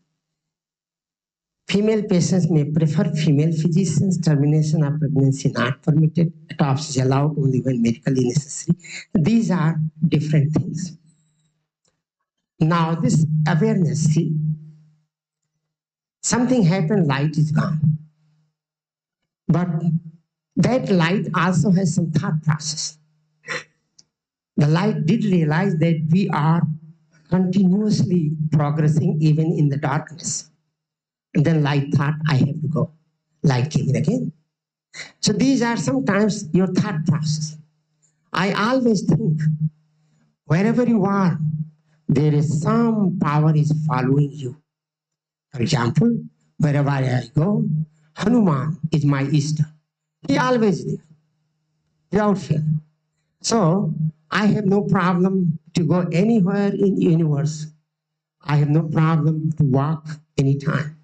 Female patients may prefer female physicians. Termination of pregnancy not permitted. Autopsy allowed only when medically necessary. These are different things. Now this awareness, see, something happened, light is gone. But that light also has some thought process. The light did realize that we are continuously progressing even in the darkness. And then light thought, I have to go. Light came in again. So these are sometimes your thought process. I always think, wherever you are, there is some power is following you. For example, wherever I go, Hanuman is my Easter. He always there, without fail. So I have no problem to go anywhere in the universe. I have no problem to walk anytime.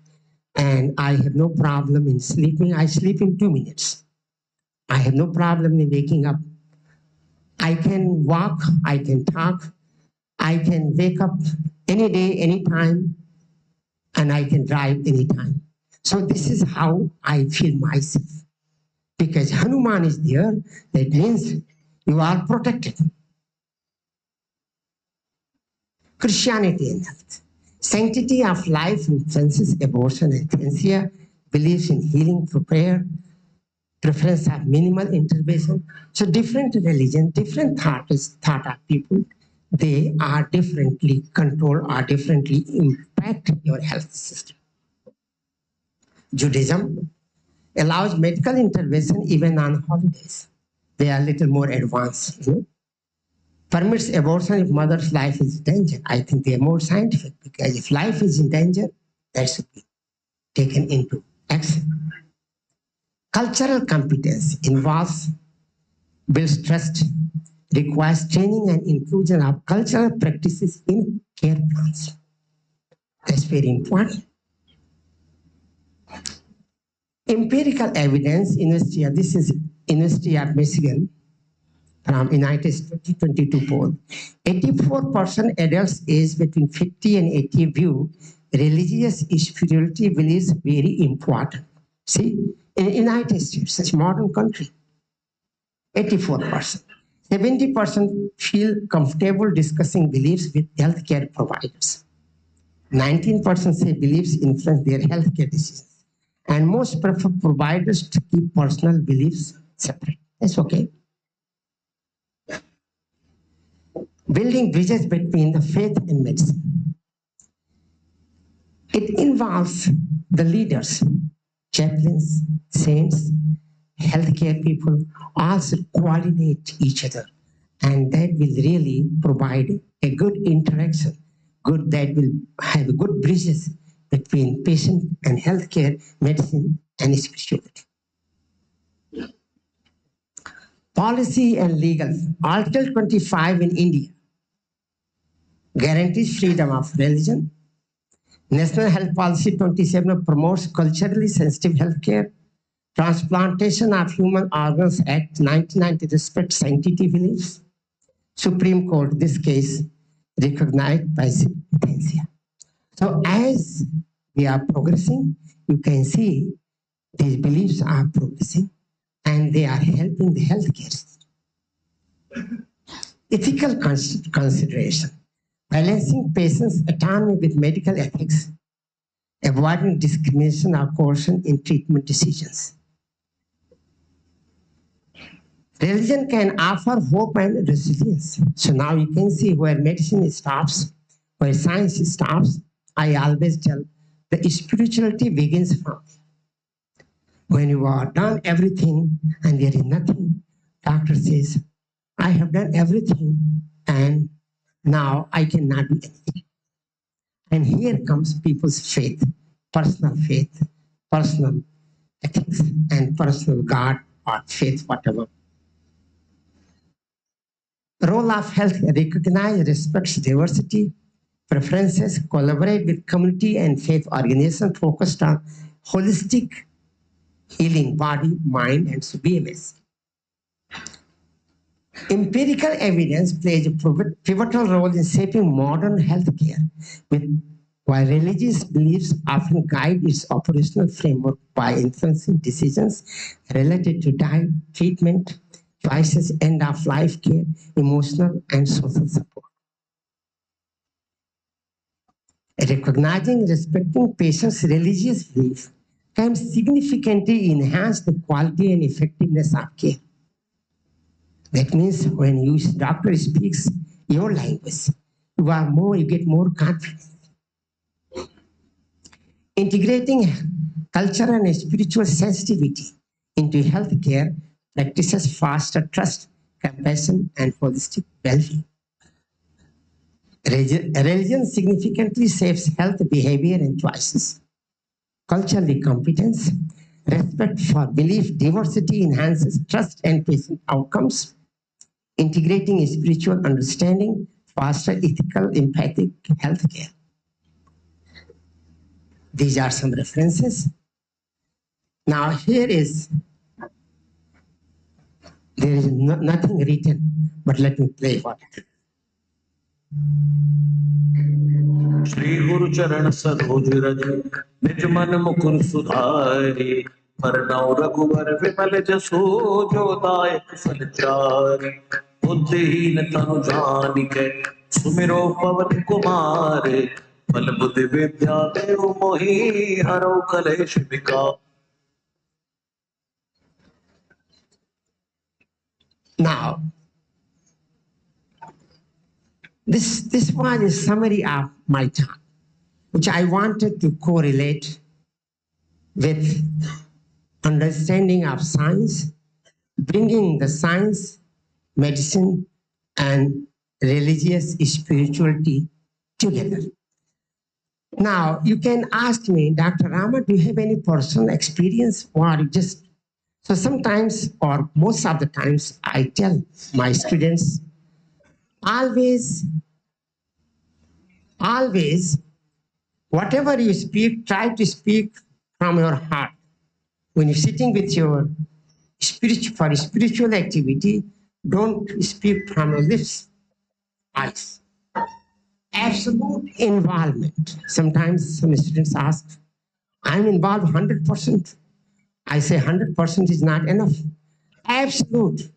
And I have no problem in sleeping. I sleep in 2 minutes. I have no problem in waking up. I can walk, I can talk, I can wake up any day, anytime, and I can drive anytime. So this is how I feel myself. Because Hanuman is there, that means you are protected. Christianity and health. Sanctity of life influences abortion and euthanasia, believes in healing through prayer, preference of minimal intervention. So different religion, different thought of people, they are differently controlled or differently impact your health system. Judaism allows medical intervention even on holidays. They are a little more advanced, Permits abortion if mother's life is in danger. I think they are more scientific, because if life is in danger, that should be taken into action. Cultural competence involves, builds trust, requires training and inclusion of cultural practices in care plans. That's very important. Empirical evidence, this is University of Michigan, from United States 2022 poll, 84% adults aged between 50 and 80 view religious spirituality beliefs very important. See, in the United States, such a modern country, 84%. 70% feel comfortable discussing beliefs with healthcare providers. 19% say beliefs influence their healthcare decisions. And most prefer providers to keep personal beliefs separate. That's okay. Building bridges between the faith and medicine. It involves the leaders, chaplains, saints, healthcare people, also coordinate each other. And that will really provide a good interaction, that will have good bridges between patient and healthcare, medicine, and spirituality. Policy and legal. Article 25 in India guarantees freedom of religion. National Health Policy 27 promotes culturally sensitive healthcare. Transplantation of Human Organs Act 1990 respects scientific beliefs. Supreme Court, this case, recognized by euthanasia. So as we are progressing, you can see these beliefs are progressing and they are helping the healthcare system. Ethical consideration. Balancing patients' autonomy with medical ethics, avoiding discrimination or coercion in treatment decisions. Religion can offer hope and resilience. So now you can see where medicine stops, where science stops. I always tell the spirituality begins from when you are done everything and there is nothing. Doctor says, I have done everything and now I cannot do anything. And here comes people's faith, personal ethics, and personal God or faith, whatever. Role of health: recognize, respects diversity, preferences, collaborate with community and faith organizations focused on holistic healing body, mind, and BMS. Empirical evidence plays a pivotal role in shaping modern healthcare, while religious beliefs often guide its operational framework by influencing decisions related to diet, treatment, choices, end-of-life care, emotional and social support. Recognizing and respecting patients' religious beliefs can significantly enhance the quality and effectiveness of care. That means when you doctor speaks your language, you get more confidence. Integrating culture and spiritual sensitivity into healthcare practices foster trust, compassion, and holistic well-being. Religion significantly shapes health behavior and choices. Culturally competence, respect for belief diversity enhances trust and patient outcomes. Integrating spiritual understanding, foster ethical, empathic healthcare. These are some references. Now there is nothing written, but let me play what. Shri गुरु चरण सरोज रज निज मन मुकुर सुधारी वरनौ रघुवर विमल जसो जो दायक फल चारि बुद्धिहीन तनु जानिके सुमिरो पवन कुमार बल बुद्धि विद्या देव मोहि हरौ कलेश विकार. Now, this was a summary of my talk, which I wanted to correlate with understanding of science, bringing the science, medicine, and religious spirituality together. Now, you can ask me, Dr. Rama, do you have any personal experience or just... So sometimes, or most of the times, I tell my students, always, whatever you speak, try to speak from your heart. When you're sitting with your spiritual activity, don't speak from your lips, eyes. Absolute involvement. Sometimes some students ask, I'm involved 100%. I say 100% is not enough. Absolute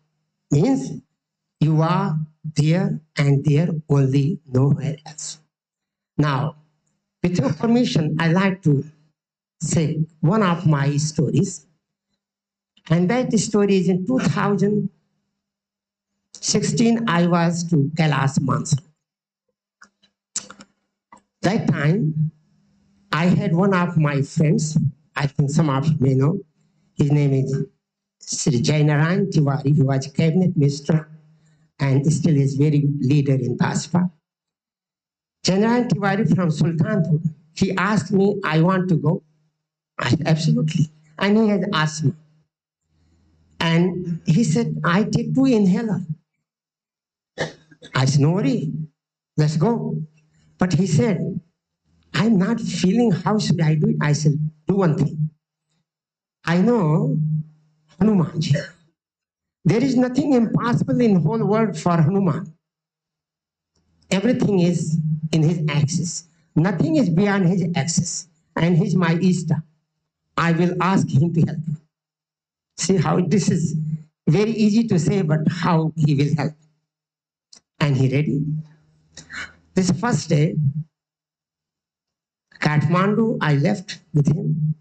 means you are there and there only, nowhere else. Now, with your permission, I like to say one of my stories. And that story is in 2016, I was to Kailash Mansa. That time, I had one of my friends, I think some of you may know, his name is Sri Nayan Tiwari. He was a cabinet minister and still is very good leader in Baspa. Nayan Tiwari from Sultanpur, he asked me, I want to go. I said, absolutely. And he had asthma. And he said, I take 2 inhaler. I said, no worry, let's go. But he said, I'm not feeling, how should I do it? I said, do one thing. I know Hanumanji. There is nothing impossible in the whole world for Hanuman. Everything is in his axis. Nothing is beyond his axis. And he's my Easter. I will ask him to help. See how this is very easy to say, but how he will help. And he ready. This first day, Kathmandu, I left with him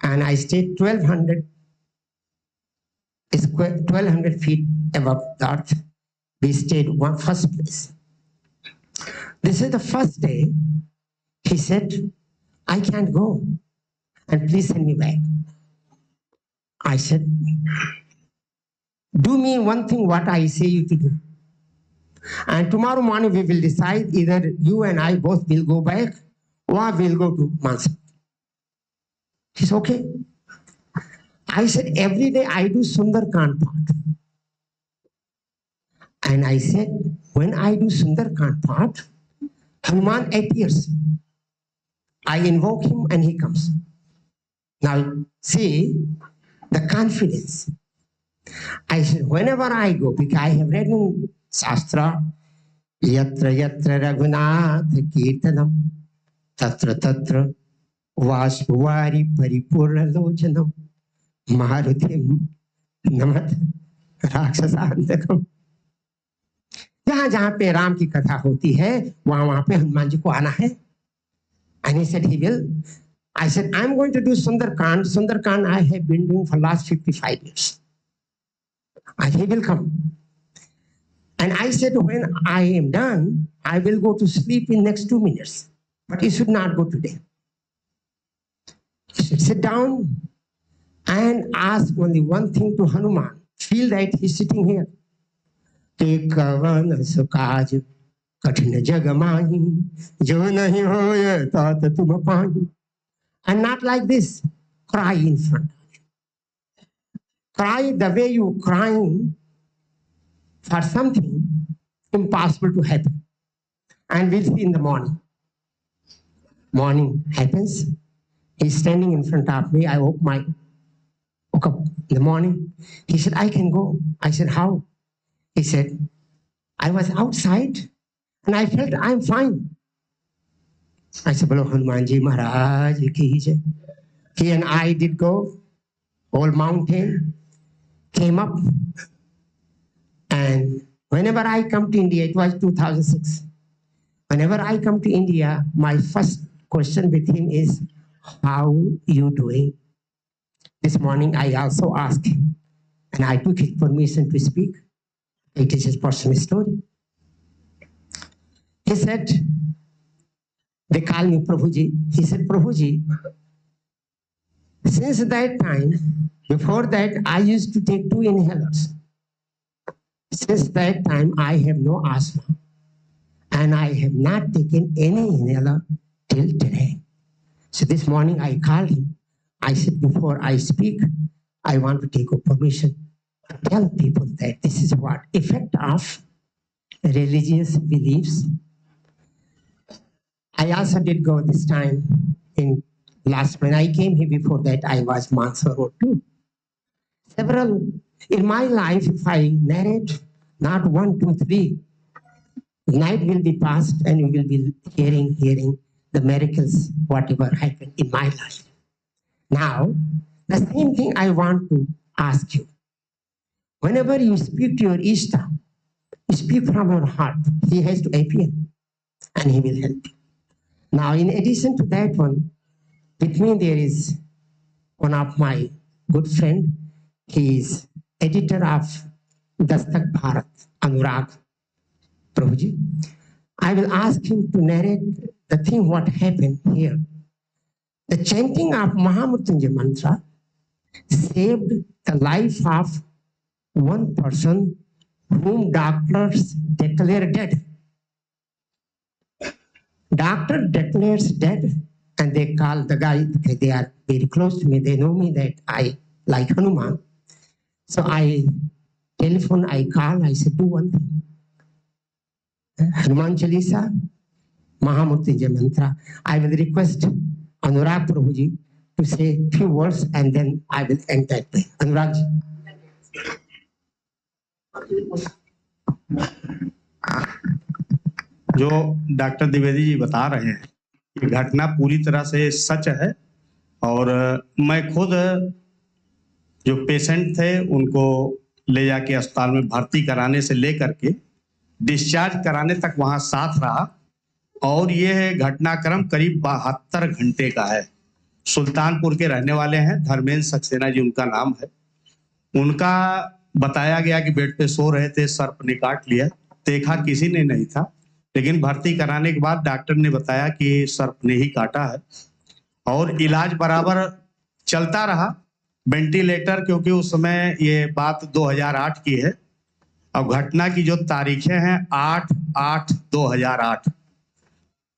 and I stayed 1,200 feet above the earth. We stayed first place. This is the first day. He said, I can't go, and please send me back. I said, do me one thing what I say you to do. And tomorrow morning we will decide either you and I both will go back or we'll go to Mansa. He said, okay. I said, every day I do Sundarkand part. And I said, when I do Sundarkand part, Hanuman appears. I invoke him and he comes. Now, see the confidence. I said, whenever I go, because I have read in Shastra, Yatra Yatra Raghunath Kirtanam, Tatra Tatra Vasvari Paripurna Lochanam, Marutim Namat Rakshasandakam. जहां जहां पे राम की कथा होती है वहां वहां पे हनुमान जी को आना है. And he said he will. I said, I'm going to do Sundarkand. Sundarkand I have been doing for last 55 years. And he will come. And I said, when I am done, I will go to sleep in next 2 minutes. But you should not go today. He should sit down and ask only one thing to Hanuman. Feel that he's sitting here. Take kavan sukaj kathina jagamahi jo nahi hoye tat tum pahi. And not like this, cry in front of you. Cry the way you crying for something impossible to happen. And we'll see in the morning. Morning happens. He's standing in front of me. I woke up in the morning. He said, I can go. I said, how? He said, I was outside and I felt I'm fine. I said, Bolo Hanumanji Maharaj ki jai. He and I did go, whole mountain, came up. And whenever I come to India, it was 2006. Whenever I come to India, my first question with him is, how you doing? This morning I also asked him, and I took his permission to speak. It is his personal story. He said, they call me Prabhuji. He said, Prabhuji, since that time, before that, I used to take 2 inhalers. Since that time, I have no asthma. And I have not taken any inhaler till today. So this morning I called him. I said, before I speak, I want to take a permission to tell people that this is what effect of religious beliefs. I also did go this time in last, when I came here before that, I was Mansa Road too. Several, in my life, if I narrate, not 1, 2, 3, night will be passed and you will be hearing the miracles, whatever happened in my life. Now, the same thing I want to ask you. Whenever you speak to your Ishta, you speak from your heart. He has to appear and he will help you. Now, in addition to that one, with me there is one of my good friend. He is editor of Dastak Bharat, Anurag Prabhuji. I will ask him to narrate the thing what happened here. The chanting of Mahamrityunjay mantra saved the life of one person whom doctors declare dead. Doctor declares dead and they call the guy, they are very close to me, they know me that I like Hanuman. So I telephone, I call, I said, do one thing. Hanuman Chalisa, Mahamrityunjay mantra. I will request Anurag Prabhuji to say a few words and then I will end that way. Anurag ji. जो doctor Dwivedi ji बता रहे हैं ये घटना पूरी तरह से सच है और मैं खुद जो पेशेंट थे उनको ले जाके अस्पताल में भर्ती कराने से लेकर के डिस्चार्ज कराने तक वहां साथ रहा और ये घटनाक्रम करीब 72 घंटे का है। सुल्तानपुर के रहने वाले हैं, धर्मेंद्र सक्सेना जी उनका नाम है। उनका बताया गया कि बेड पे सो रहे थे, सर्प ने काट लिया। देखा किसी ने नहीं था, लेकिन भर्ती कराने के बाद डॉक्टर ने बताया कि सर्प ने ही काटा है, और इलाज बराबर चलता रहा। वेंटिलेटर, क्योंकि उस समय ये बात 2008 की है, अब घटना की जो तारीखें हैं 8/8/2008,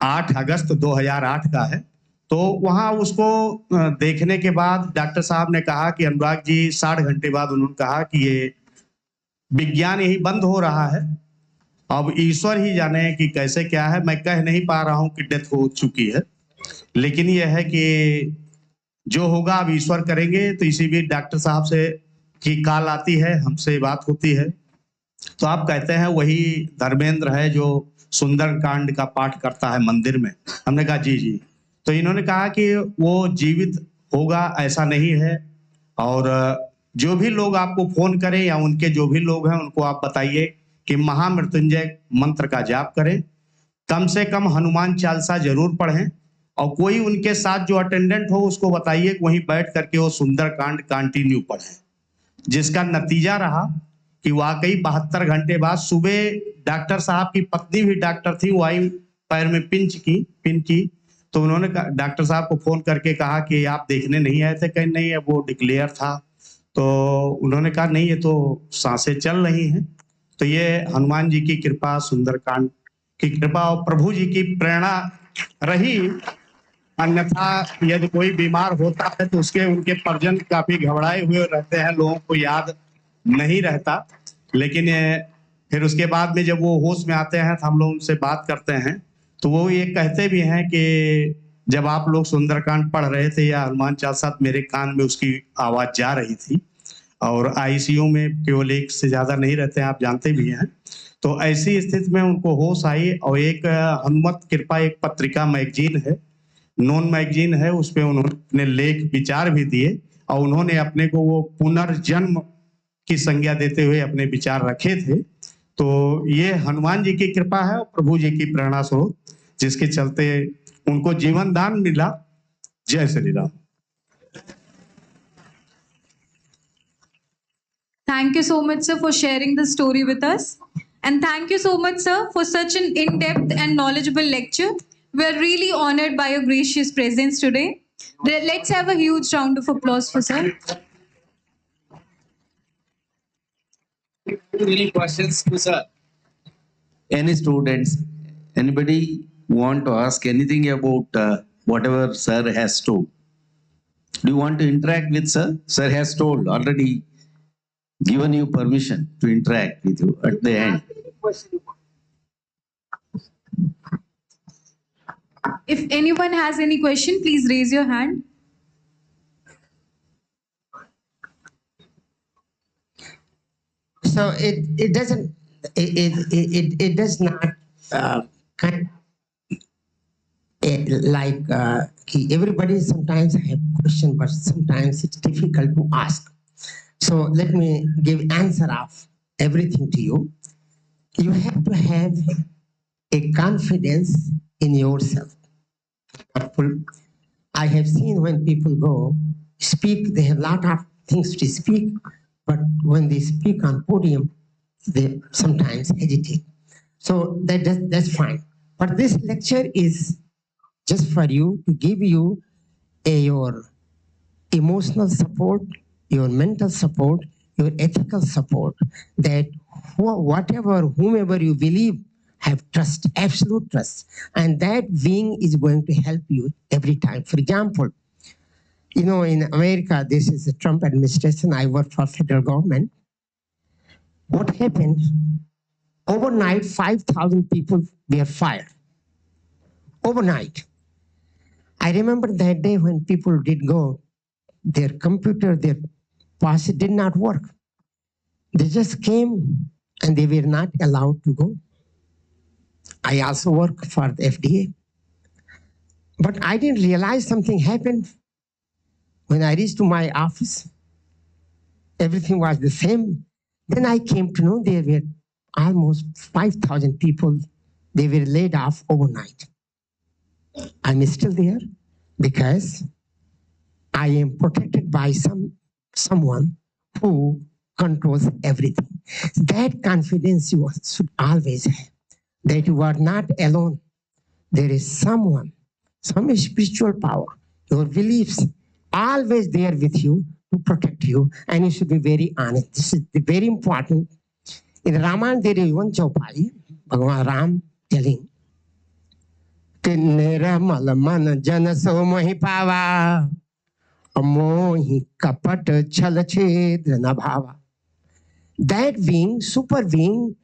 8 अगस्त 2008 का है। तो वहां उसको देखने के बाद डॉक्टर साहब ने कहा कि अनुराग जी, 60 घंटे बाद उन्होंने कहा कि ये विज्ञान यही बंद हो रहा है, अब ईश्वर ही जाने कि कैसे क्या है। मैं कह नहीं पा रहा हूं कि डेथ हो चुकी है, लेकिन यह है कि जो होगा अब ईश्वर करेंगे। तो इसी बीच डॉक्टर साहब से की कॉल आती है, हमसे बात होती है, तो आप कहते हैं वही धर्मेंद्र है जो सुंदरकांड का पाठ करता है मंदिर में। हमने कहा जी जी। तो इन्होंने कहा कि वो जीवित होगा ऐसा नहीं है, और जो भी लोग आपको फोन करें या उनके जो भी लोग हैं उनको आप बताइए कि महामृत्युंजय मंत्र का जाप करें, कम से कम हनुमान चालीसा जरूर पढ़ें, और कोई उनके साथ जो अटेंडेंट हो उसको बताइए कि वहीं बैठ करके वो सुंदरकांड कंटिन्यू पढ़ें। जिसका नतीजा रहा कि वाकई 72 घंटे बाद सुबह डॉक्टर साहब की पत्नी भी डॉक्टर थी, वो आई, पैर में पिन की। तो उन्होंने डॉक्टर साहब को फोन करके कहा कि आप देखने नहीं आए थे? कहीं नहीं है, वो डिक्लेयर था। तो उन्होंने कहा नहीं, ये तो सांसें चल रही हैं। तो ये हनुमान जी की कृपा, सुंदरकांड की कृपा और प्रभु जी की प्रेरणा रही। अन्यथा यदि कोई बीमार होता है तो उसके उनके परिजन काफी घबराए हुए रहते हैं, लोगों को याद नहीं रहता। लेकिन फिर उसके बाद में जब वो होश में आते हैं तो हम लोग उनसे बात करते हैं, तो वो ये कहते भी हैं कि जब आप लोग सुंदरकांड पढ़ रहे थे या हनुमान चालीसा, मेरे कान में उसकी आवाज जा रही थी। और आईसीयू में केवल एक से ज्यादा नहीं रहते हैं, आप जानते भी हैं। तो ऐसी स्थिति में उनको होश आई, और एक हनुमत कृपा एक पत्रिका मैगजीन है, नॉन मैगजीन है, उस पर उन्होंने लेख विचार भी दिए, और उन्होंने अपने को वो पुनर्जन्म की संज्ञा देते हुए अपने विचार रखे थे। तो ये हनुमान जी की कृपा है और प्रभु जी की प्रेरणा स्रोत, जिसके चलते उनको जीवन दान मिला। जय Shri Ram. Thank you so much, sir, for sharing the story with us. And thank you so much, sir, for such an in-depth and knowledgeable lecture. We are really honored by your gracious presence today. Let's have a huge round of applause for sir. Any questions to sir? Any students? Anybody want to ask anything about whatever sir has told? Do you want to interact with sir? Sir has told already, given you permission to interact with you at the end. If anyone has any question, please raise your hand. So it doesn't, it does not kind like everybody sometimes have question, but sometimes it's difficult to ask. So let me give answer of everything to you. You have to have a confidence in yourself. I have seen when people go speak, they have a lot of things to speak, but when they speak on podium, they sometimes hesitate. So that's fine. But this lecture is just for you, to give you your emotional support, your mental support, your ethical support, that whatever, whomever you believe, have trust, absolute trust. And that being is going to help you every time. For example, you know, in America, this is the Trump administration. I work for federal government. What happened? Overnight, 5,000 people were fired. Overnight. I remember that day when people did go, their computer, their pass did not work. They just came and they were not allowed to go. I also work for the FDA. But I didn't realize something happened. When I reached to my office, everything was the same. Then I came to know there were almost 5,000 people. They were laid off overnight. I'm still there because I am protected by someone who controls everything. That confidence you should always have, that you are not alone. There is someone, some spiritual power, your beliefs, always there with you to protect you, and you should be very honest. This is very important. In Ramayana, there is one chaupai, Bhagavan Ram telling, कि निरमल मन जन सो मोहि पावा, मोहि कपट छल छेद्र न भावा. That being, super being,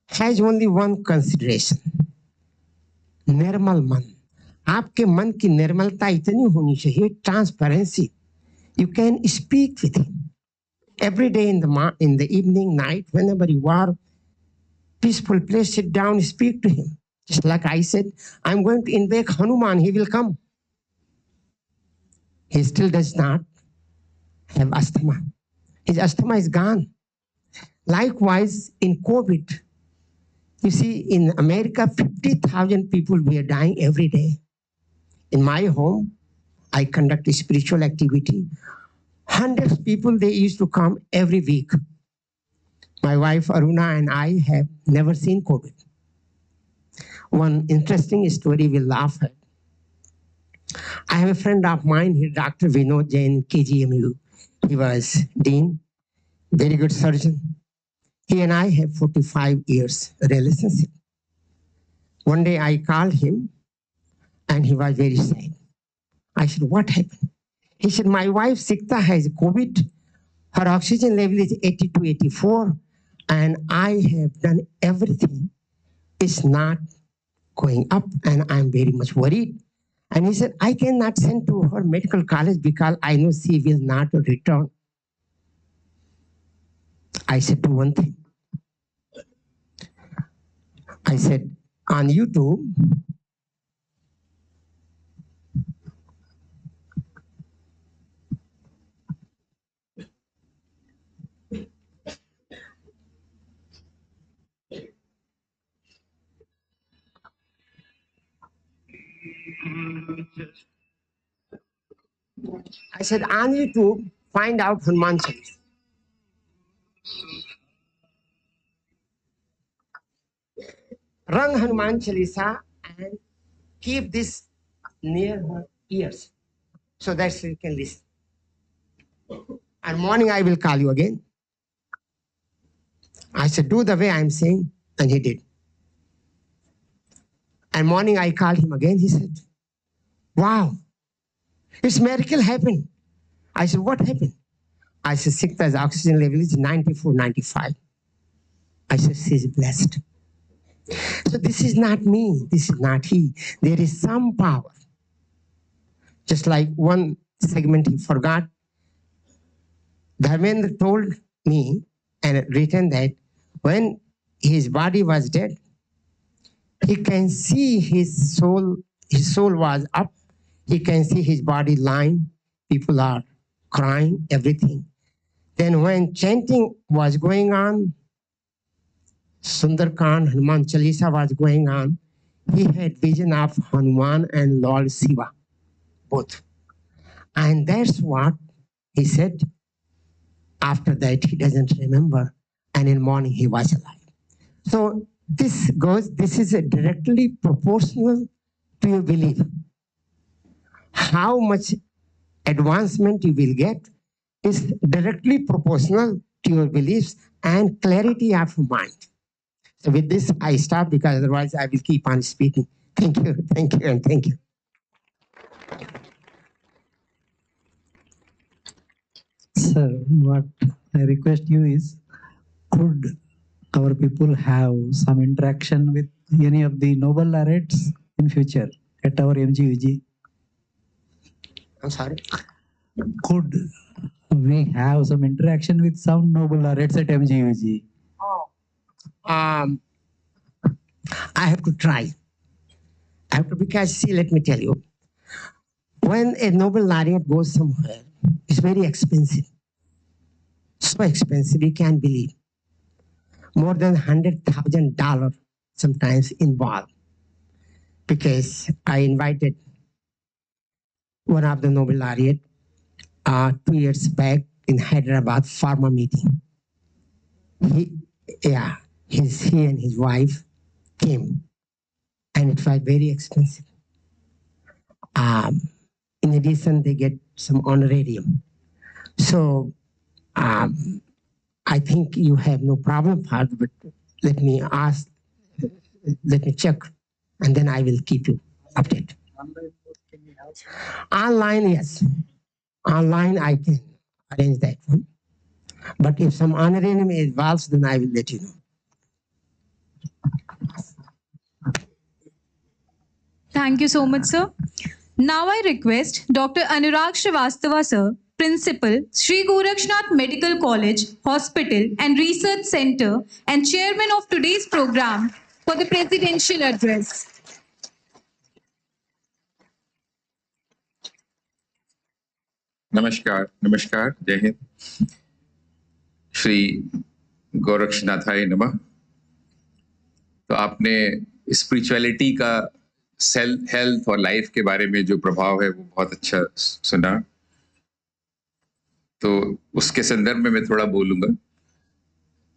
has only one consideration. निर्मल मन. आपके मन की निर्मलता इतनी होनी चाहिए, transparency. You can speak with him every day in the evening, night, whenever you are peaceful place, sit down, speak to him. Just like I said, I'm going to invoke Hanuman, he will come. He still does not have asthma. His asthma is gone. Likewise, in COVID, you see, in America, 50,000 people were dying every day. In my home, I conduct a spiritual activity. Hundreds of people, they used to come every week. My wife Aruna and I have never seen COVID. One interesting story we'll laugh at. I have a friend of mine, he Dr. Vinod Jain, KGMU. He was dean, very good surgeon. He and I have 45 years relationship. One day I called him and he was very sad. I said, what happened? He said, my wife Sikta has COVID. Her oxygen level is 82, 84, and I have done everything. It's not going up, and I'm very much worried. And he said, I cannot send to her medical college because I know she will not return. I said, do one thing. I said, on YouTube, on YouTube, find out Hanuman Chalisa. Run Hanuman Chalisa and keep this near her ears so that she can listen. And morning I will call you again. I said, do the way I'm saying, and he did. And morning I called him again. He said, wow, this miracle happened. I said, what happened? I said, Sikta's oxygen level is 94, 95. I said, she's blessed. So this is not me. This is not he. There is some power. Just like one segment he forgot. Dharmendra told me and written that when his body was dead, he can see his soul was up. He can see his body lying. People are crying, everything. Then when chanting was going on, Sundarkand, Hanuman Chalisa was going on, he had vision of Hanuman and Lord Shiva, both. And that's what he said. After that, he doesn't remember. And in the morning, he was alive. So this is directly proportional to your belief. How much advancement you will get is directly proportional to your beliefs and clarity of mind. So with this, I stop because otherwise I will keep on speaking. Thank you, and thank you. Sir, what I request you is, could our people have some interaction with any of the Nobel laureates in future at our MGUG? I'm sorry. Could we have some interaction with some Nobel laureates at MGUG? I have to try. Because see, let me tell you, when a Nobel laureate goes somewhere, it's very expensive. So expensive, you can't believe. More than $100,000 sometimes involved. Because I invited one of the Nobel laureate 2 years back in Hyderabad pharma meeting. he and his wife came, and it was very expensive. In addition, they get some honorarium. So I think you have no problem, Father, but let me check, and then I will keep you updated. Online, yes. Online, I can arrange that one. But if some honorarium is involved, then I will let you know. Thank you so much, sir. Now I request Dr. Anurag Srivastava, sir, Principal, Sri Gorakshnath Medical College, Hospital and Research Center and Chairman of today's program for the presidential address. नमस्कार नमस्कार जय हिंद। श्री गोरक्षनाथाय नमः। तो आपने spirituality का self health और life के बारे में जो प्रभाव है वो बहुत अच्छा सुना, तो उसके संदर्भ में मैं थोड़ा बोलूंगा।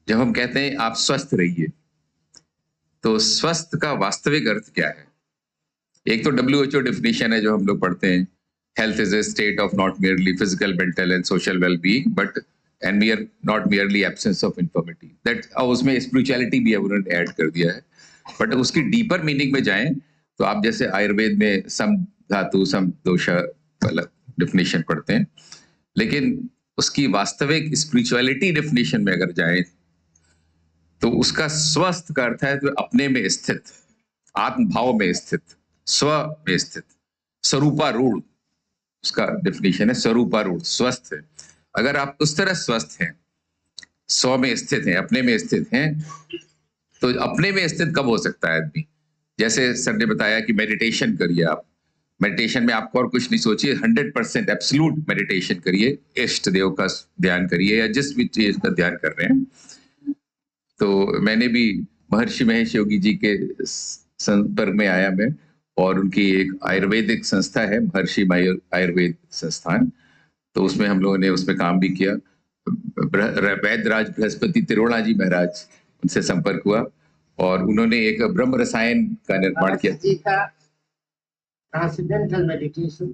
जब हम कहते हैं आप स्वस्थ रहिए, तो स्वस्थ का वास्तविक अर्थ क्या है? एक तो WHO डेफिनेशन है जो हम लोग पढ़ते हैं, health is a state of not merely physical, mental and social well-being, but and not merely absence of infirmity. That उसमें spirituality भी उन्होंने ऐड कर दिया है। बट उसकी डीपर मीनिंग में जाएं तो आप जैसे आयुर्वेद में सम धातु सम दोषा वाला डेफिनेशन पढ़ते हैं, लेकिन उसकी वास्तविक स्पिरिचुअलिटी डेफिनेशन में अगर जाएं तो उसका स्वस्थ का अर्थ है तो अपने में स्थित, आत्मभाव में स्थित, स्व में स्थित, स्वरूपारूढ़। उसका डेफिनेशन है स्वरूपारूढ़, स्वस्थ है। अगर आप उस तरह स्वस्थ हैं, स्व में स्थित हैं, अपने में स्थित हैं, तो अपने में स्थित कब हो सकता है आदमी? जैसे सर ने बताया कि मेडिटेशन करिए। आप मेडिटेशन में आपको और कुछ नहीं सोचिए, 100% एब्सोल्यूट मेडिटेशन करिए, इष्ट देव का ध्यान करिए या जिस भी चीज का ध्यान कर रहे हैं। तो मैंने भी महर्षि महेश योगी जी के संपर्क में आया मैं, और उनकी एक आयुर्वेदिक संस्था है महर्षि आयुर्वेद संस्थान, तो उसमें हम लोगों ने उसमें काम भी किया। वैद्यराज बृहस्पति तिरुवणा जी महाराज, उनसे संपर्क हुआ और उन्होंने एक ब्रह्म रसायन का निर्माण किया। ट्रांसेंडेंटल मेडिटेशन,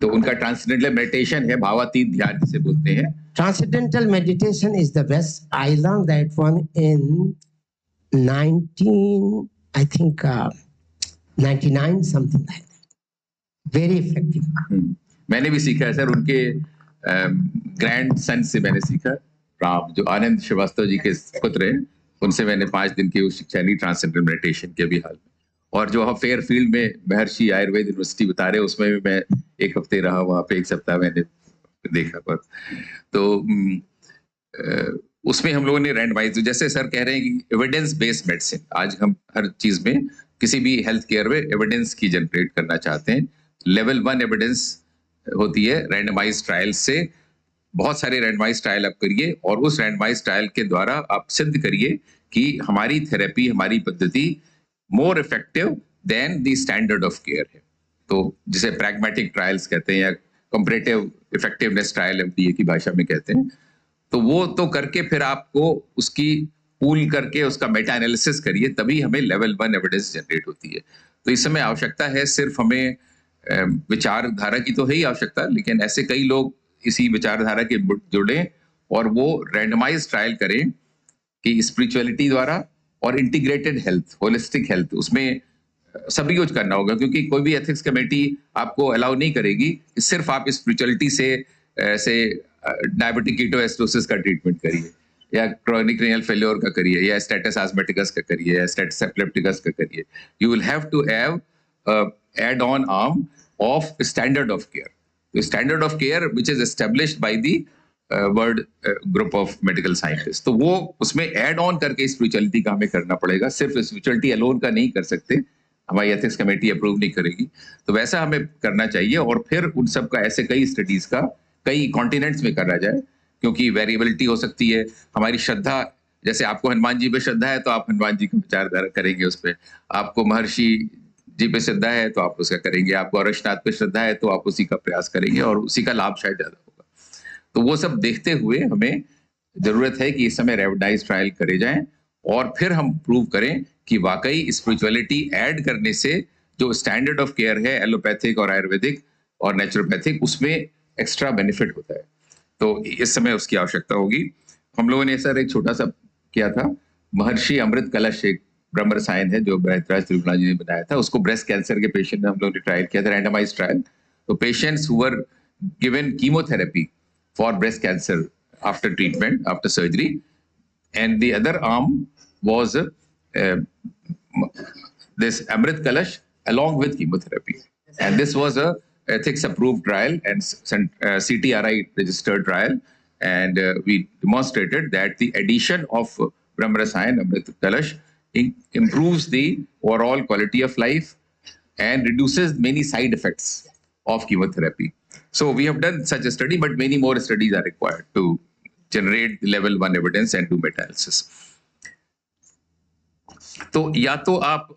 तो उनका ट्रांसेंडेंटल मेडिटेशन है, भावातीत ध्यान जिसे बोलते हैं। Transcendental meditation is the best. I learn that one in 99 something like that. Very effective. मैंने भी सीखा है सर, उनके ग्रैंड सन से मैंने सीखा। राम जो आनंद श्रीवास्तव जी के पुत्र हैं, उनसे मैंने 5 दिन की शिक्षा ली ट्रांसेंडेंटल मेडिटेशन के भी हाल में। और जो हम फेयर फील्ड में महर्षि आयुर्वेद यूनिवर्सिटी बता रहे, उसमें भी मैं 1 हफ्ते रहा वहाँ पे, 1 सप्ताह मैंने देखा। पर तो उसमें हम लोगों ने रैंडमाइज, जैसे सर कह रहे हैं कि एविडेंस बेस्ड मेडिसिन, आज हम हर चीज में किसी भी हेल्थ केयर में एविडेंस की जनरेट करना चाहते हैं। लेवल 1 एविडेंस होती है रैंडमाइज ट्रायल से। बहुत सारे रैंडमाइज ट्रायल आप करिए और उस रैंडमाइज ट्रायल के द्वारा आप सिद्ध करिए कि हमारी थेरेपी, हमारी पद्धति more effective than the standard of care है। तो जिसे प्रैग्मेटिक ट्रायल्स कहते हैं या कंपैरेटिव इफेक्टिवनेस ट्रायल FDA की भाषा में कहते हैं। तो वो तो करके फिर आपको उसकी पूल करके उसका मेटा एनालिसिस करिए, तभी हमें लेवल 1 एविडेंस जनरेट होती है। तो इस समय आवश्यकता है सिर्फ हमें विचारधारा की तो है ही आवश्यकता, लेकिन ऐसे कई लोग इसी विचारधारा के जुड़े और वो रैंडमाइज ट्रायल करें कि स्पिरिचुअलिटी द्वारा और इंटीग्रेटेड हेल्थ, होलिस्टिक हेल्थ, उसमें सभी कुछ करना होगा। क्योंकि कोई भी एथिक्स कमेटी आपको अलाउ नहीं करेगी कि सिर्फ आप स्पिरिचुअलिटी से डायबिटिक कीटोएसिडोसिस का ट्रीटमेंट करिए या क्रोनिक रीनल फेल्योर का करिए या स्टेटस आस्मेटिकस का करिए या स्टेटस एपिलेप्टिकस का करिए। You will have to have add on arm of standard of care, standard of care which is established by the world group of medical scientist. तो वो उसमें एड ऑन करके स्पिरिचुअलिटी का हमें करना पड़ेगा, सिर्फ स्पिरिचुअलिटी अलोन का नहीं कर सकते, हमारी एथिक्स कमेटी अप्रूव नहीं करेगी। तो वैसा हमें करना चाहिए और फिर उन सब का ऐसे कई स्टडीज का कई कॉन्टिनेंट्स में करा जाए, क्योंकि वेरिएबिलिटी हो सकती है। हमारी श्रद्धा, जैसे आपको हनुमान जी पे श्रद्धा है तो आप हनुमान जी का विचारधारा करेंगे उस पर, आपको महर्षि जी पे श्रद्धा है तो आप उसका करेंगे, आपको गोरक्षनाथ पे श्रद्धा है तो आप उसी का प्रयास करेंगे और उसी का लाभ शायद ज्यादा होगा। तो वो सब देखते हुए हमें जरूरत है कि इस समय रेवडाइज ट्रायल करे जाएं और फिर हम प्रूव करें कि वाकई स्पिरिचुअलिटी ऐड करने से जो स्टैंडर्ड ऑफ केयर है एलोपैथिक और आयुर्वेदिक और नेचुरोपैथिक, उसमें एक्स्ट्रा बेनिफिट होता है। तो इस समय उसकी आवश्यकता होगी। हम लोगों ने सर एक छोटा सा किया था, महर्षि अमृत कलश एक ब्रह्म रसायन है जो बृहतराज त्रिगुणा जी ने बनाया था, उसको ब्रेस्ट कैंसर के पेशेंट में हम लोगों ने ट्रायल किया था, रैंडमाइज ट्रायल। तो patients who were given chemotherapy for breast cancer after treatment, after surgery, and the other arm was this Amrit Kalash along with chemotherapy. And this was a ethics approved trial and CTRI registered trial. And we demonstrated that the addition of Brahmarasayan Amrit Kalash improves the overall quality of life and reduces many side effects of chemotherapy. So we have done such a study, but many more studies are required to generate level 1 evidence and do meta-analysis. तो या तो आप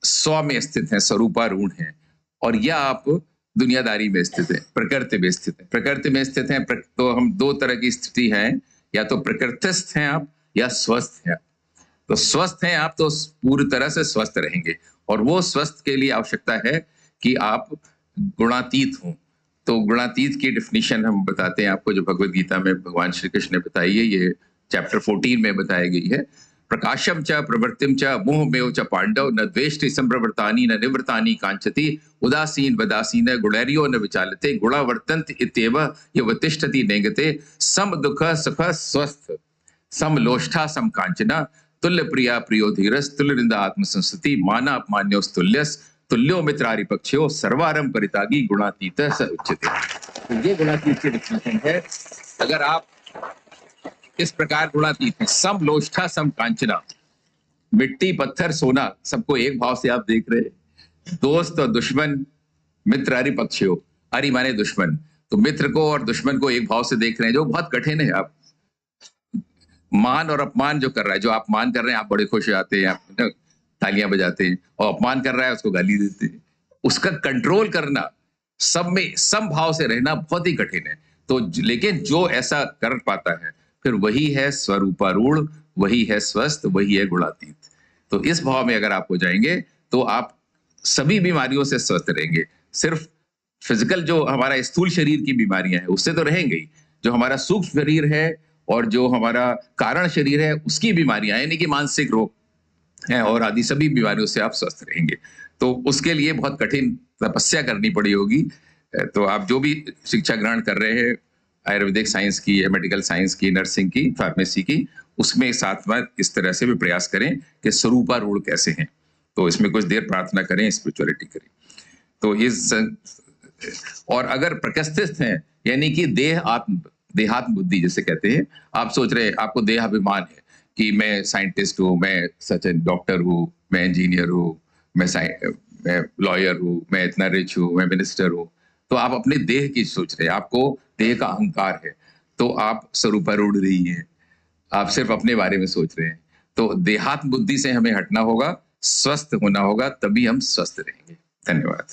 100 में स्थित हैं, स्वरूपारूढ़ हैं, और या आप दुनियादारी में स्थित हैं, प्रकृति में स्थित हैं। प्रकृति में स्थित हैं तो हम दो तरह की स्थिति है, या तो प्रकृतिस्थ हैं आप या स्वस्थ हैं। तो स्वस्थ हैं आप तो पूरी तरह से स्वस्थ रहेंगे, और वो स्वस्थ के लिए आवश्यकता है कि आप गुणातीत हों। तो गुणातीत की डेफिनेशन हम बताते हैं आपको, जो भगवत गीता में भगवान श्री कृष्ण ने बताई है, ये चैप्टर 14 में बताई गई है। प्रकाशम च प्रवृत्तिम च मोहमेव च पांडव न द्वेष्टि संप्रवृत्तानि न निवृत्तानि कांचति उदासीन वदासीन गुणैर्यो न विचालते गुणावर्तन्त इत्येव यवतिष्ठति नेगते सम दुख सुख स्वस्थ सम लोष्ठा सम कांचना तुल्य प्रिया प्रियो धीरस तुल्य निंदा आत्मसंस्तुति माना अपमान्योस तुल्यस तुल्यो मित्रारि पक्षयो सर्वारम परितागी गुणातीत स उच्यते। तो ये गुणातीत की डेफिनेशन है। अगर आप इस प्रकार गुणातीत हैं, सम लोष्ठा सम कांचना, मिट्टी पत्थर सोना सबको एक भाव से आप देख रहे हैं, दोस्त और दुश्मन मित्र अरि पक्षयो, अरि माने दुश्मन, तो मित्र को और दुश्मन को एक भाव से देख रहे हैं, जो बहुत कठिन है। आप मान और अपमान जो कर रहा है, जो आप मान कर रहे हैं आप बड़े खुश हो जाते हैं, आप तालियां बजाते हैं, और अपमान कर रहा है उसको गाली देते हैं। उसका कंट्रोल करना, सब में सम भाव से रहना बहुत ही कठिन है। तो लेकिन जो ऐसा कर पाता है फिर वही है स्वरूपारूढ़, वही है स्वस्थ, वही है गुणातीत। तो इस भाव में अगर आप हो जाएंगे तो आप सभी बीमारियों से स्वस्थ रहेंगे। सिर्फ फिजिकल जो हमारा स्थूल शरीर की बीमारियां हैं उससे तो रहेंगे ही, जो हमारा सूक्ष्म शरीर है और जो हमारा कारण शरीर है उसकी बीमारियां यानी कि मानसिक रोग हैं और आदि सभी बीमारियों से आप स्वस्थ रहेंगे। तो उसके लिए बहुत कठिन तपस्या करनी पड़ी होगी। तो आप जो भी शिक्षा ग्रहण कर रहे हैं, आयुर्वेदिक साइंस की या मेडिकल साइंस की, नर्सिंग की, फार्मेसी की, उसमें साथ में इस तरह से भी प्रयास करें कि स्वरूपारूढ़ कैसे हैं। तो इसमें कुछ देर प्रार्थना करें, स्पिरिचुअलिटी करें। तो इस और अगर प्रकृतिस्थ हैं यानी कि देहात्म बुद्धि जैसे कहते हैं, आप सोच रहे हैं आपको देहाभिमान है कि मैं साइंटिस्ट हूँ, मैं सच डॉक्टर हूँ, मैं इंजीनियर हूँ, मैं लॉयर हूँ, मैं इतना रिच हूँ, मैं मिनिस्टर हूँ, तो आप अपने देह की सोच रहे हैं, आपको देह का अहंकार है, तो आप स्वरूपारूढ़ नहीं है, आप सिर्फ अपने बारे में सोच रहे हैं। तो देहात्म बुद्धि से हमें हटना होगा, स्वस्थ होना होगा, तभी हम स्वस्थ रहेंगे। धन्यवाद।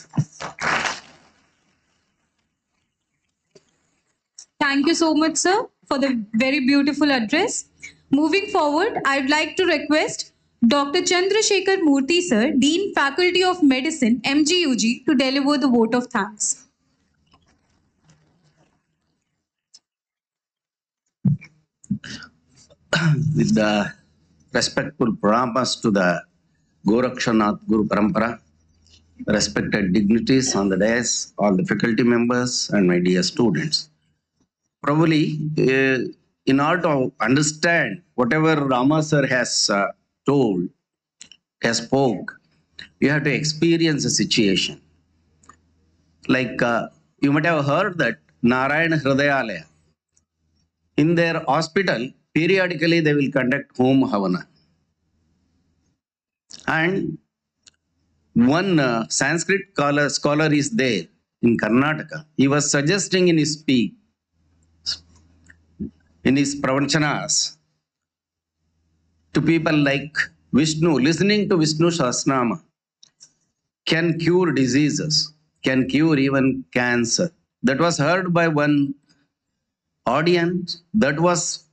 Thank you so much, sir, for the very beautiful address. Moving forward, I'd like to request Dr. Chandrasekhar Murthy, sir, Dean Faculty of Medicine, MGUG, to deliver the vote of thanks. With the respectful promise to the Gorakshanath Guru Parampara, respected dignitaries on the dais, all the faculty members and my dear students. Probably, in order to understand whatever Rama sir has told, has spoke, you have to experience the situation. Like you might have heard that Narayan Hridayalaya, in their hospital, periodically they will conduct home havana. And one Sanskrit scholar is there in Karnataka. He was suggesting in his speech, in his pravanchanas, to people like Vishnu, listening to Vishnu Sahasranama can cure diseases, can cure even cancer. That was heard by one audience, that was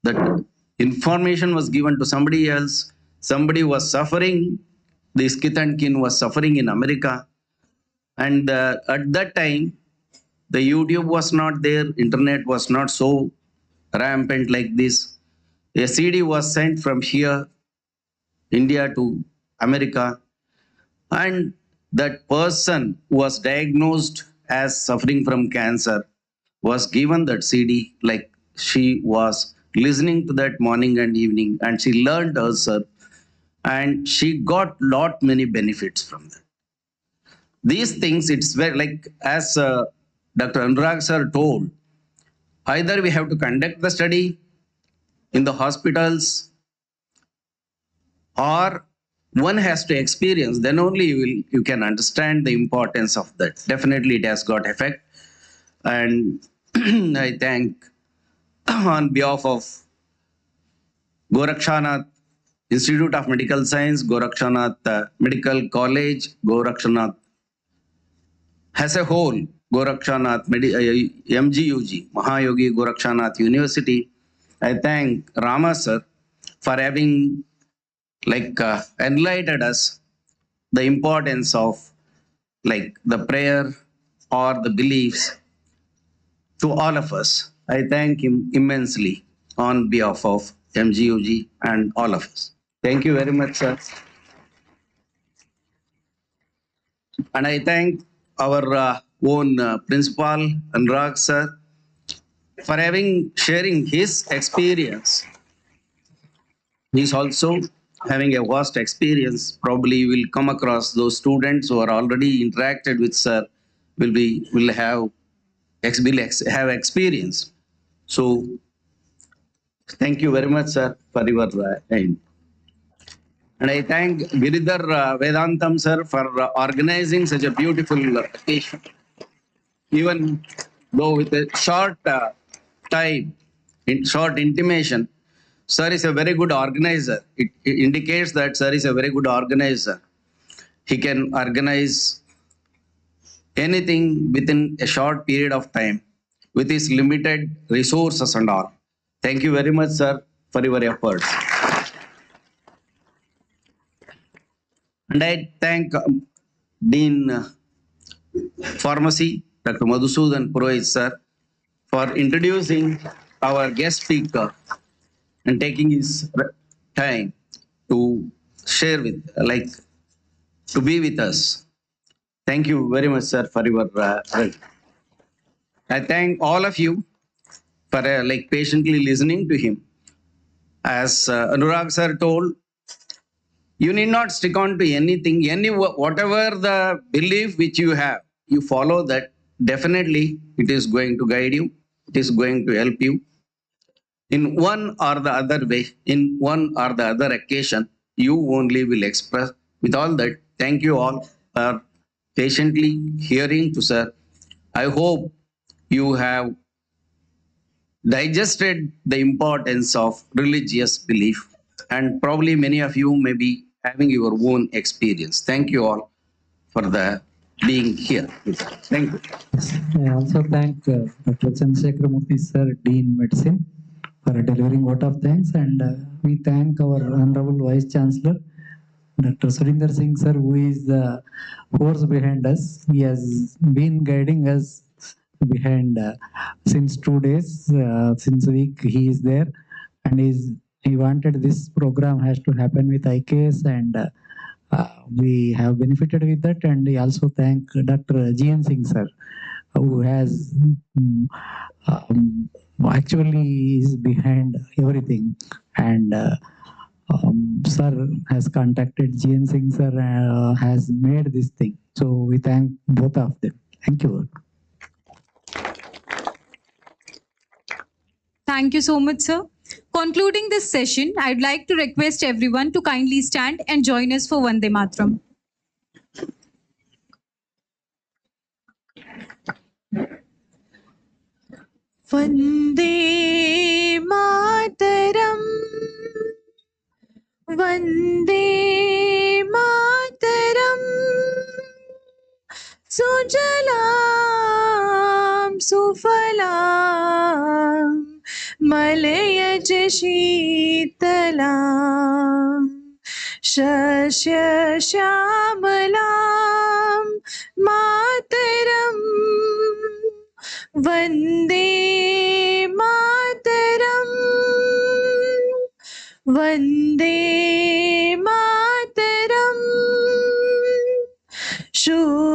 that information was given to somebody else. Somebody was suffering. This kith and kin was suffering in America. And at that time, the YouTube was not there. Internet was not so rampant like this. A CD was sent from here, India to America. And that person who was diagnosed as suffering from cancer was given that CD, like she was listening to that morning and evening, and she learned herself, and she got lot many benefits from that. These things, it's very like as Dr. Anurag sir told, either we have to conduct the study in the hospitals, or one has to experience, then only you can understand the importance of that. Definitely it has got effect. And I thank on behalf of Gorakshanath Institute of Medical Science, Gorakshanath Medical College, Gorakshanath as a whole, Gorakshanath MGUG, Mahayogi Gorakshanath University. I thank Rama sir for having enlightened us the importance of the prayer or the beliefs to all of us. I thank him immensely on behalf of MGUG and all of us. Thank you very much, sir. And I thank our own principal, Anurag sir, for sharing his experience. He's also having a vast experience. Probably will come across those students who are already interacted with sir, will have experience. So thank you very much, sir, for your time. And I thank Giridhar Vedantam sir for organizing such a beautiful occasion. Even though with a short time, short intimation, sir is a very good organizer. It indicates that sir is a very good organizer. He can organize anything within a short period of time with his limited resources and all. Thank you very much, sir, for your efforts. And I thank Dean Pharmacy, Dr. Madhusudan Purohit, sir, for introducing our guest speaker and taking his time to share with, to be with us. Thank you very much, sir, for your help. I thank all of you for patiently listening to him. As Anurag sir told, you need not stick on to anything, whatever the belief which you have, you follow that. Definitely, it is going to guide you. It is going to help you in one or the other way, in one or the other occasion. You only will express. With all that, thank you all for patiently hearing to sir. I hope you have digested the importance of religious belief, and probably many of you may be having your own experience. Thank you all for being here. Thank you. I also thank Dr. GGIMS sir, Dean Medicine, for delivering vote of thanks, and we thank our Honorable Vice Chancellor, Dr. Surinder Singh sir, who is the force behind us. He has been guiding us behind since 2 days, since week he is there, and he wanted this program has to happen with IKS, and we have benefited with that. And we also thank Dr. GN Singh sir, who has actually is behind everything, and sir has contacted GN Singh sir, has made this thing. So we thank both of them. Thank you. Thank you so much, sir. Concluding this session, I'd like to request everyone to kindly stand and join us for Vande Mataram. Vande Mataram, Vande Mataram, Sujalam Sufalam Malayaj शीतलां शस्यश्यामलां मातरम् वन्दे मातरम् वन्दे मातरम् शुभ्रज्योत्स्नां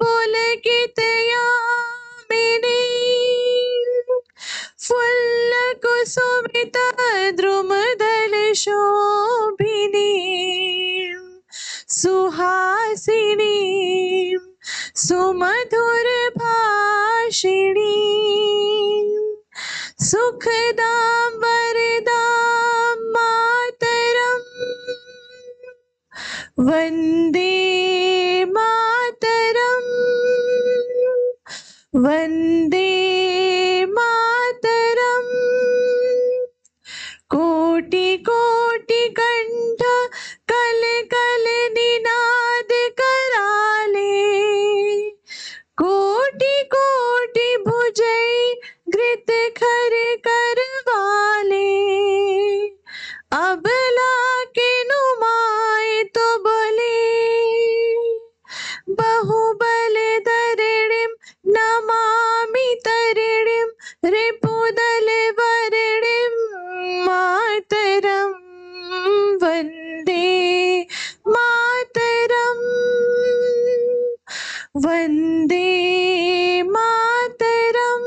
पुलकितयामिनीं फुल्लकुसुमितद्रुमदलशोभिनीं सुहासिनीं सुमधुरभाषिणीं सुखदां वरदां मातरम् वन्दे मातरम् वन्दे मातरम् कोटि कोटि कंठ कल कल निनाद कराले कोटि कोटि भुजै घृत खर करवाले अबला के नुमाए तो बोले बहुबल धरणिम नमामि तरणिम रिपुदल वरणिम मातरम वन्दे मातरम वन्दे मातरम।